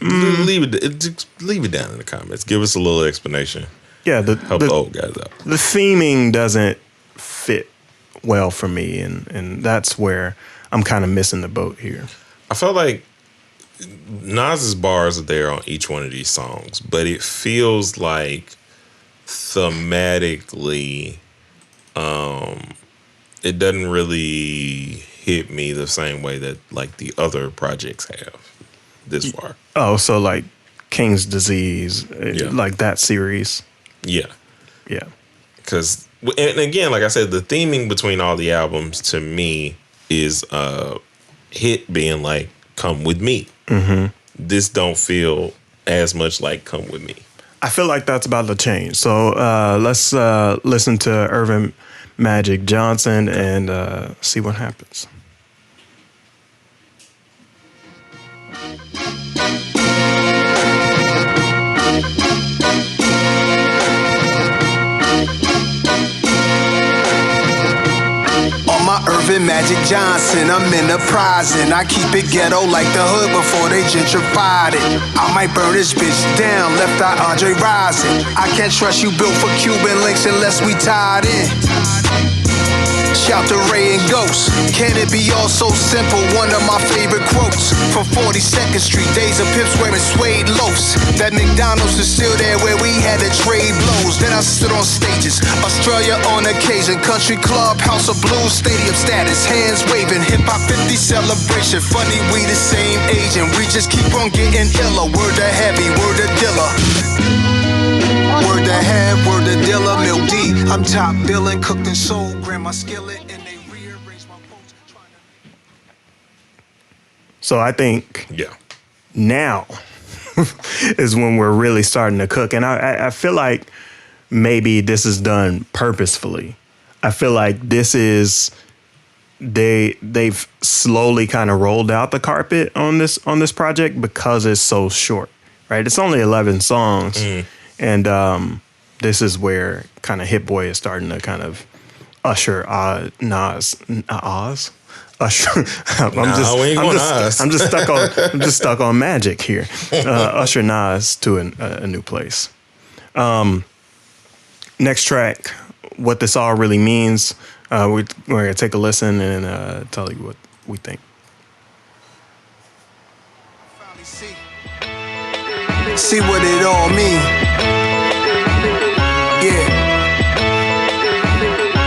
Leave it down in the comments. Give us a little explanation. Yeah, help the old guys out. The theming doesn't fit well for me, and that's where I'm kind of missing the boat here. I felt like Nas's bars are there on each one of these songs, but it feels like thematically, it doesn't really hit me the same way that like the other projects have this far. Oh, so like King's Disease, like that series. Yeah. Yeah. Because, and again, like I said, the theming between all the albums to me is Hit being like, come with me. Mm-hmm. This don't feel as much like come with me. I feel like that's about to change. So let's listen to Irvin Magic Johnson and see what happens. Irvin Magic Johnson, I'm enterprising. I keep it ghetto like the hood before they gentrified it. I might burn this bitch down, left eye Andre rising. I can't trust you built for Cuban links unless we tied in. Shout to Ray and Ghost. Can it be all so simple? One of my favorite quotes from 42nd Street. Days of Pips wearing suede loafs. That McDonald's is still there where we had to trade blows. Then I stood on stages. Australia on occasion. Country club, House of Blues, stadium status. Hands waving. Hip Hop 50 celebration. Funny we the same age and we just keep on getting iller. Word to heavy, word to Dilla. Word to head, word to Dilla, Milk D. I'm top billing, cooked and sold, grab my skillet, and they rearrange my posts. So I think now is when we're really starting to cook. And I feel like maybe this is done purposefully. I feel like this is they've slowly kind of rolled out the carpet on this project because it's so short, right? It's only 11 songs. And this is where kind of Hit Boy is starting to kind of usher Nas. Usher. I'm just stuck on Magic here. Usher Nas to a new place. Next track, What This All Really Means. We're gonna take a listen and tell you what we think. See what it all mean. Yeah.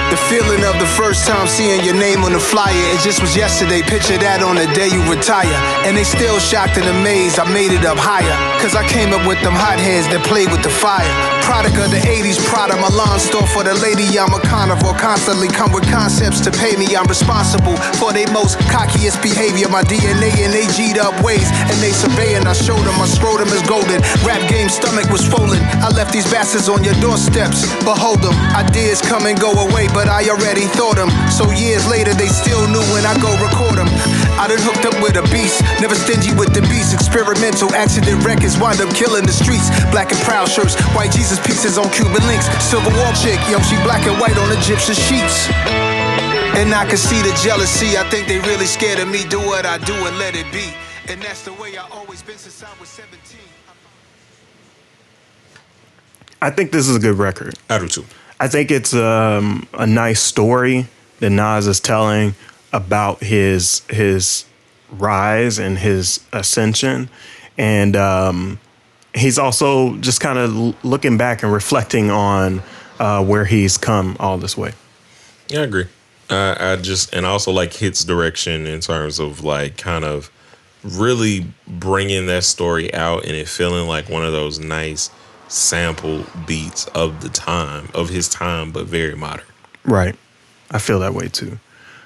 The feeling of the first time seeing your name on the flyer, it just was yesterday. Picture that on the day you retire. And they still shocked and amazed I made it up higher. Cause I came up with them hot heads that played with the fire. Product of the 80s, Prada, Milan store for the lady. I'm a carnivore, constantly come with concepts to pay me. I'm responsible for their most cockiest behavior. My DNA and they G'd up ways. And they surveying, I showed them my scrotum is golden. Rap game stomach was swollen. I left these bastards on your doorsteps. Behold them, ideas come and go away, but I already thought them. So years later, they still knew when I go record them. I done hooked up with a beast, never stingy with the beats. Experimental accident records wind up killing the streets. Black and proud shirts, white Jesus pieces on Cuban links. Silver wall chick, yo, she black and white on Egyptian sheets. And I can see the jealousy, I think they really scared of me. Do what I do and let it be. And that's the way I always been since I was 17. I think this is a good record. I do too. I think it's a nice story that Nas is telling about his rise and his ascension, and he's also just kind of looking back and reflecting on where he's come all this way. Yeah, I agree. I also like Hit's direction in terms of like kind of really bringing that story out and it feeling like one of those nice sample beats of his time, but very modern. Right. I feel that way too.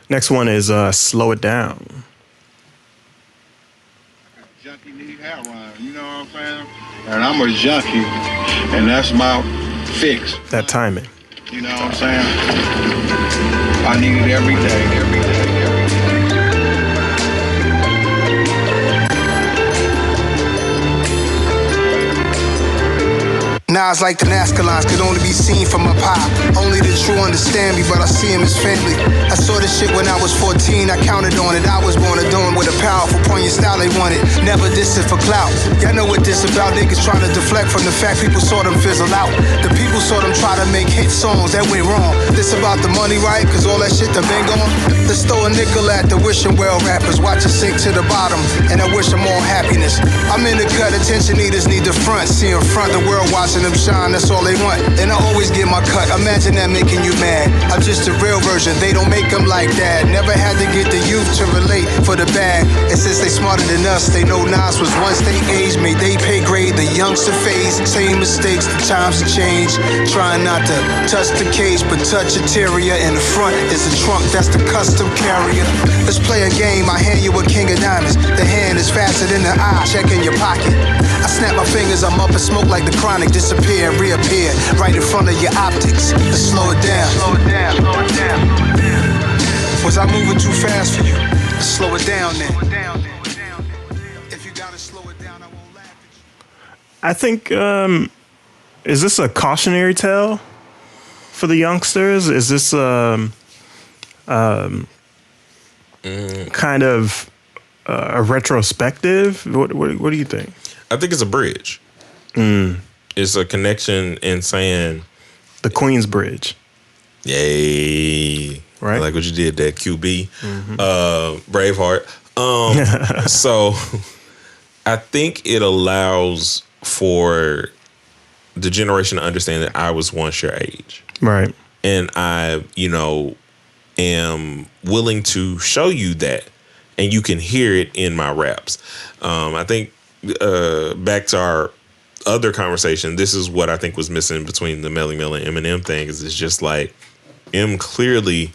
Next one is Slow It Down. Junkie need heroin, you know what I'm saying? And I'm a junkie, and that's my fix. That timing. You know what I'm saying? I need it every day, every day, every day. Nas like the Nazca lines could only be seen from up high. Only the true understand me, but I see him as family. I saw this shit when I was 14, I counted on it. I was born adorned with a powerful, poignant style they wanted. Never diss it for clout. Y'all know what this about, niggas trying to deflect from the fact people saw them fizzle out. The people saw them try to make hit songs, that went wrong. This about the money, right? Cause all that shit done been gone. Let's throw a nickel at the wishing well rappers. Watch it sink to the bottom, and I wish them all happiness. I'm in the cut, attention eaters need the front. See in front, the world watching them shine, that's all they want. And I always get my cut, imagine that making you mad. I'm just a real version, they don't make them like that. Never had to get the youth to relate for the bad. And since they smarter than us, they know Nas was once they age. Made they pay grade, the youngster phase. Same mistakes, the times have changed. Trying not to touch the cage, but touch interior. In the front is the trunk, that's the custom carrier. Let's play a game, I hand you a king of diamonds. The hand is faster than the eye, check in your pocket. I snap my fingers, I'm up and smoke like the chronic. Disappear, reappear, right in front of your optics. Let's slow it down. Slow it down, slow it down. Was I moving too fast for you? Let's slow it down then. If you gotta slow it down, I won't laugh at you. I think, is this a cautionary tale for the youngsters? Is this kind of a retrospective? What do you think? I think it's a bridge. It's a connection in saying the Queen's Bridge. Yay! Right, I like what you did there, QB, Braveheart. So I think it allows for the generation to understand that I was once your age, right? And I, am willing to show you that, and you can hear it in my raps. I think back to our other conversation, this is what I think was missing between the Melly Mel and Eminem thing. Is it's just like M clearly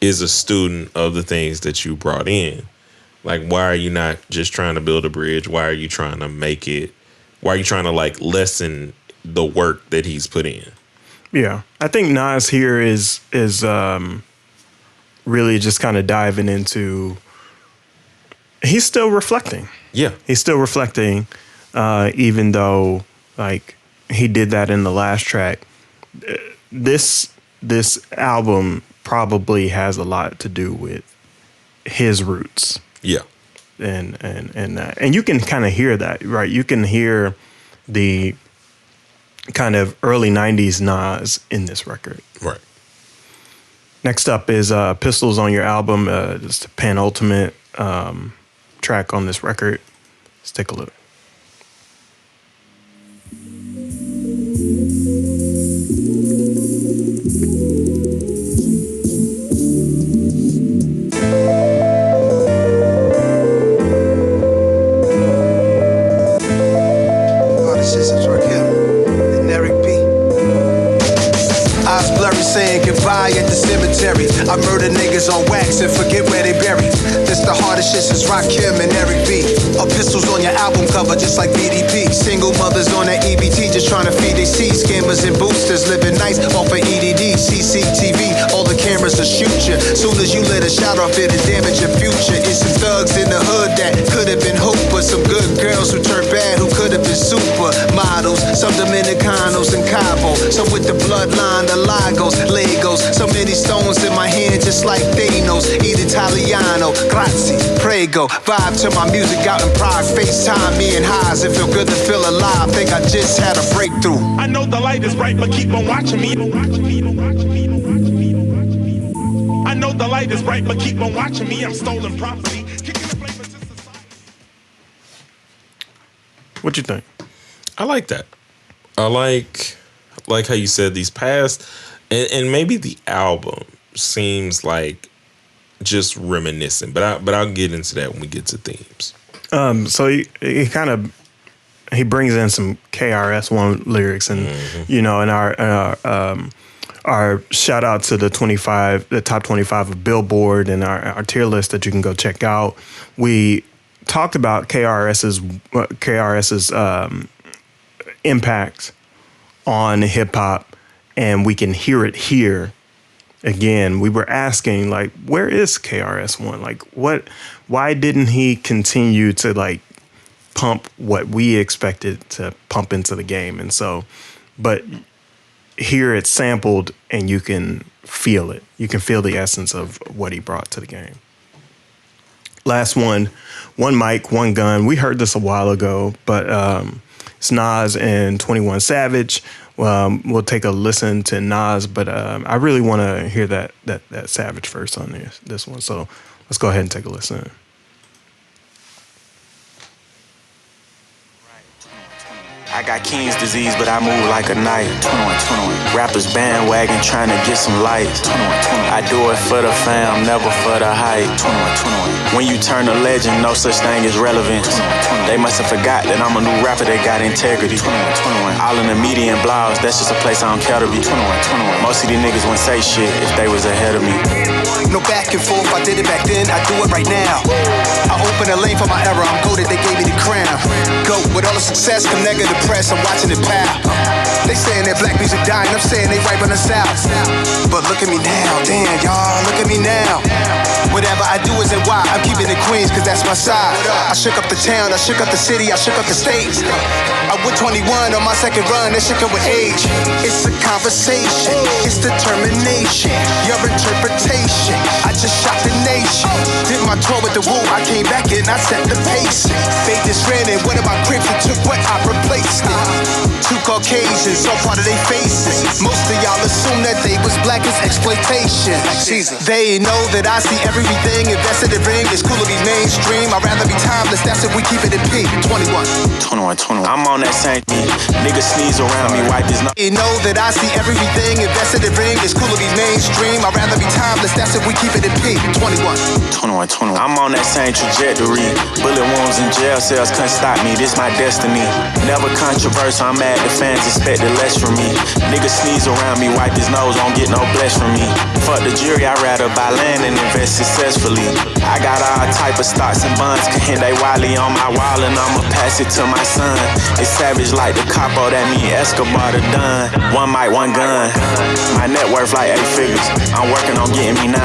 is a student of the things that you brought in. Like, why are you not just trying to build a bridge? Why are you trying to make it? Why are you trying to like lessen the work that he's put in? Yeah, I think Nas here is really just kind of diving into. He's still reflecting. Yeah, he's still reflecting. Even though, like, he did that in the last track, this album probably has a lot to do with his roots. Yeah, and you can kind of hear that, right? You can hear the kind of early '90s Nas in this record, right? Next up is Pistols on your album. It's the penultimate track on this record. Let's take a look. Saying goodbye at the cemetery. I murder niggas on wax and forget where they buried. This the hardest shit since Rakim and Eric B. A pistols on your album cover just like BDP. Single mothers on that EBT just trying to feed they seeds. Scammers and boosters living nice off of EDD. CCTV, all the cameras will shoot you. Soon as you let a shot off it and damage your future. It's some thugs in the hood that could have been hope, but some good girls who turned bad who could have been super models. Some Dominicanos in Cabo, some with the bloodline, the Lagos, Legos. So many stones in my hand just like Thanos. Eat Italiano, grazie, prego. Vibe to my music out in Prague. FaceTime me and highs. It feel good to feel alive. Think I just had a breakthrough. I know the light is bright, but keep on watching me. I know the light is bright, but keep on watching me. I'm stolen property. Kicking the flavor to society. What you think? I like that. I like how you said these past, and maybe the album seems like just reminiscent, but I'll get into that when we get to themes. So he kind of brings in some KRS-One lyrics, and you know, and our shout out to the top 25 of Billboard, and our tier list that you can go check out. We talked about KRS's impact on hip hop, and we can hear it here again. We were asking, like, where is KRS-One? Like, why didn't he continue to like pump what we expected to pump into the game? And so, but here it's sampled and you can feel it. You can feel the essence of what he brought to the game. Last one mic, one gun. We heard this a while ago, but it's Nas and 21 Savage. We'll take a listen to Nas, but I really want to hear that Savage verse on this one. So let's go ahead and take a listen. I got King's disease, but I move like a knight. 21. Rappers bandwagon trying to get some lights. 21. I do it for the fam, never for the hype. 21. When you turn a legend, no such thing as relevance. 21. They must have forgot that I'm a new rapper that got integrity. 21. All in the media and blogs, that's just a place I don't care to be. 21. Most of these niggas wouldn't say shit if they was ahead of me. No back and forth, I did it back then, I do it right now. I open a lane for my era, I'm goated, they gave me the crown. Go, with all the success, come negative press, I'm watching it pal. They saying that black music dying, I'm saying they right on the south. But look at me now, damn y'all, look at me now. Whatever I do is in why, I'm keeping it Queens, cause that's my side. I shook up the town, I shook up the city, I shook up the state. I went 21 on my second run, that shit come with age. It's a conversation, it's determination, your interpretation. I just shot the nation. Did my tour with the Woo, I came back in, I set the pace. They just ran in, one of my grips and took what I replaced it. Two Caucasians, all part of their faces. Most of y'all assume that they was black as exploitation. They know that I see everything invested in ring. It's cool to be mainstream, I'd rather be timeless, that's if we keep it in P. 21. I'm on that same beat. Niggas sneeze around me, wipe his nose. They know that I see everything invested in ring. It's cool to be mainstream, I'd rather be timeless, that's if we keep it in P. 21. I'm on that same trajectory. Bullet wounds in jail cells couldn't stop me, this my destiny. Never controversial, I'm mad the fans expected less from me. Niggas sneeze around me, wipe his nose, won't get no bless from me. Fuck the jury, I'd rather buy land and invest successfully. I got all type of stocks and bonds, Kahinde Wiley on my wall and I'ma pass it to my son. It's savage like the capo, that mean Escobar the Don. One mic, one gun. My net worth like 8 figures. I'm working on getting me 9.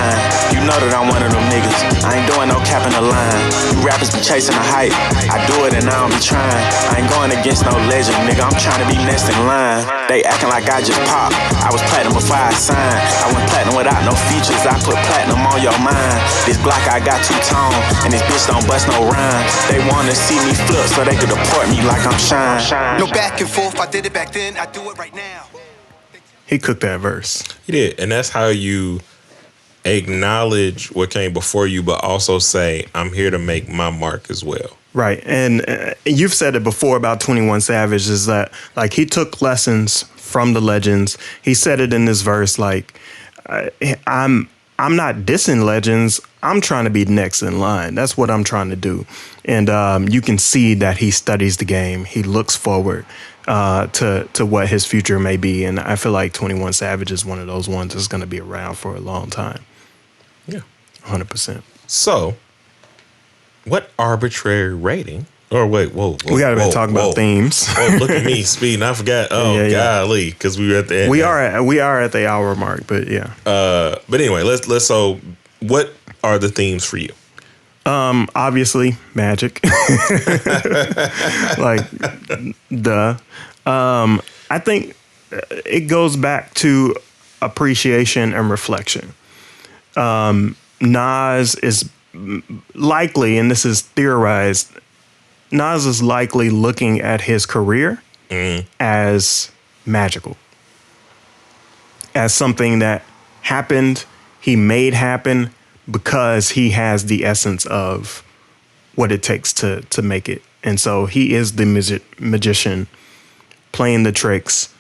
You know that I'm one of them niggas. I ain't doing no cap in the line. You rappers be chasing the hype. I do it and I don't be trying. I ain't going against no legend, nigga. I'm trying to be next in line. They acting like I just popped. I was platinum before I signed. I went platinum without no features. I put platinum on your mind. This block I got 2-tone, and this bitch don't bust no rhymes. They wanna see me flip so they could deport me like I'm Shine. No back and forth, I did it back then, I do it right now. He cooked that verse. He did, and that's how you acknowledge what came before you, but also say, I'm here to make my mark as well. Right. And you've said it before about 21 Savage, is that like he took lessons from the legends. He said it in this verse, like, I'm not dissing legends. I'm trying to be next in line. That's what I'm trying to do. And you can see that he studies the game. He looks forward to what his future may be. And I feel like 21 Savage is one of those ones that's going to be around for a long time. Yeah. 100%. So, what arbitrary rating? Or wait, whoa. We got to talk about themes. Oh, look at me speeding. I forgot. Oh, golly, because we were at the end. We are at the hour mark, but yeah. But anyway, let's. So, what are the themes for you? Obviously, magic. Like, duh. I think it goes back to appreciation and reflection. Nas is likely, and this is theorized, Nas is likely looking at his career as magical, as something that happened, he made happen because he has the essence of what it takes to make it. And so he is the magician playing the tricks,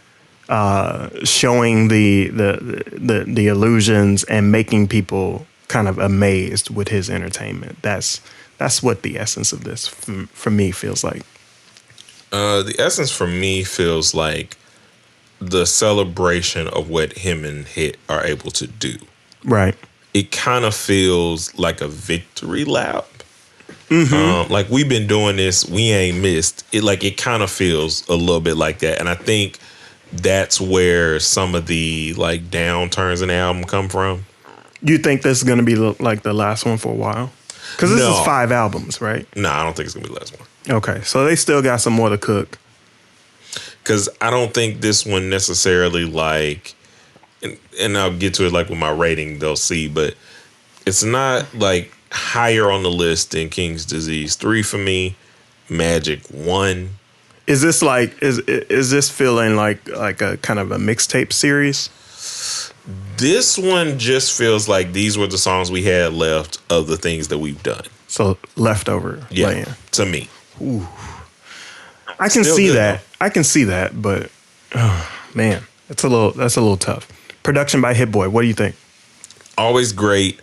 showing the illusions and making people kind of amazed with his entertainment. That's what the essence of this for me feels like. The essence for me feels like the celebration of what him and Hit are able to do. Right. It kind of feels like a victory lap. Like we've been doing this, we ain't missed. It kind of feels a little bit like that, and I think that's where some of the like downturns in the album come from. You think this is going to be like the last one for a while? Because this is 5 albums, right? No, I don't think it's gonna be the last one. Okay, so they still got some more to cook. Because I don't think this one necessarily like, and I'll get to it like with my rating, they'll see, but it's not like higher on the list than King's Disease 3 for me. Magic 1. Is this like is this feeling like a kind of a mixtape series? This one just feels like these were the songs we had left of the things that we've done. So leftover laying. To me. Ooh. I can see that. I can see that, but man, that's a little tough. Production by Hit Boy. What do you think? Always great.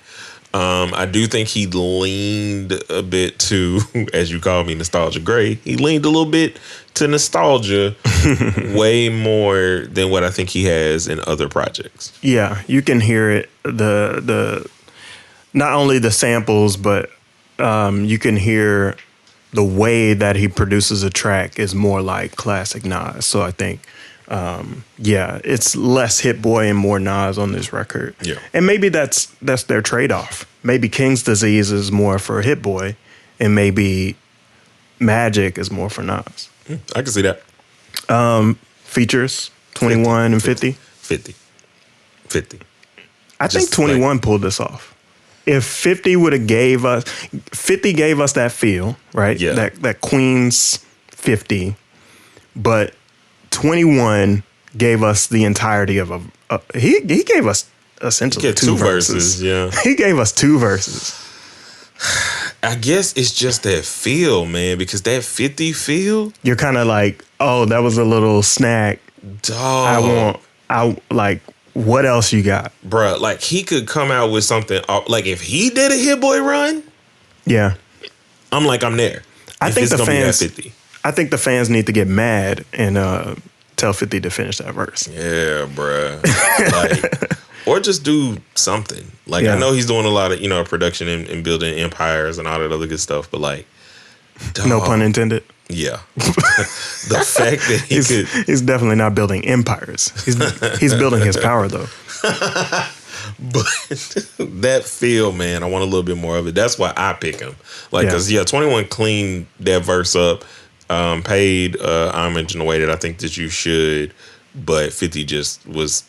I do think he leaned a bit to, as you call me, nostalgia gray. He leaned a little bit to nostalgia way more than what I think he has in other projects. Yeah, you can hear it. The not only the samples, but you can hear the way that he produces a track is more like classic Nas. So I think, it's less Hit Boy and more Nas on this record. Yeah, and maybe that's their trade off. Maybe King's Disease is more for Hit Boy, and maybe Magic is more for Nas. I can see that. Features 21 and 50. 50. I think 21 pulled this off. If 50 would have gave us that feel, right? Yeah. That Queen's 50, but 21 gave us the entirety of he gave us essentially two verses. Yeah. He gave us 2 verses. I guess it's just that feel, man, because that 50 feel, you're kind of like, oh, that was a little snack. Dog. What else you got? Bruh, like he could come out with something, like if he did a Hit Boy run, yeah, I'm there. I think the fans need to get mad and tell 50 to finish that verse. Yeah, bruh. Or just do something. I know he's doing a lot of, production and building empires and all that other good stuff, but dog. No pun intended. Yeah. The fact that he's definitely not building empires. He's building his power though. But that feel, man, I want a little bit more of it. That's why I pick him. 21 cleaned that verse up, paid homage in a way that I think that you should, but 50 just was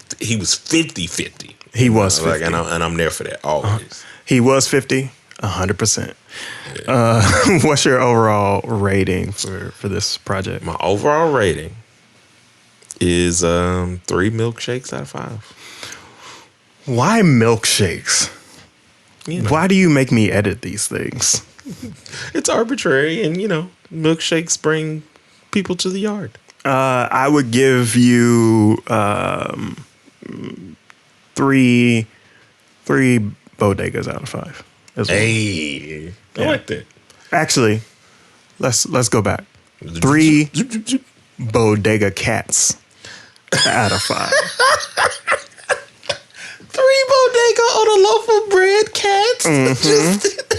50-50. He was 50. And I'm there for that always. He was 50, 100%. What's your overall rating for this project? My overall rating is 3 milkshakes out of 5. Why milkshakes? Why do you make me edit these things? It's arbitrary, and milkshakes bring people to the yard. I would give you 3 bodegas out of 5. Well. Hey, I like that. Actually, let's go back. 3 bodega cats out of 5. 3 bodega on a loaf of bread cats. Mm-hmm.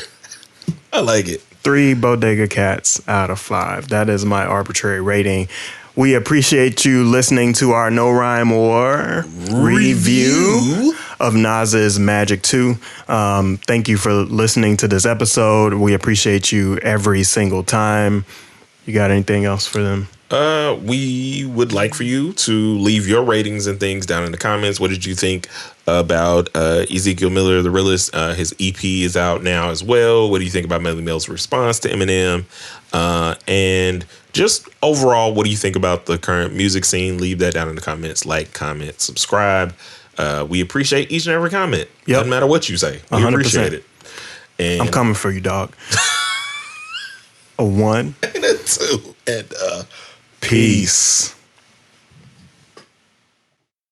I like it. 3 bodega cats out of 5. That is my arbitrary rating. We appreciate you listening to our No Rhyme or review of Nas's Magic 2. Thank you for listening to this episode. We appreciate you every single time. You got anything else for them? We would like for you to leave your ratings and things down in the comments. What did you think about Ezekiel Miller, the Realest? His EP is out now as well. What do you think about Melly Mel's response to Eminem? And just overall, what do you think about the current music scene? Leave that down in the comments. Like, comment, subscribe. We appreciate each and every comment. Yep. Doesn't matter what you say. We 100%. appreciate it. And I'm coming for you, dog. A 1 and a 2 and peace.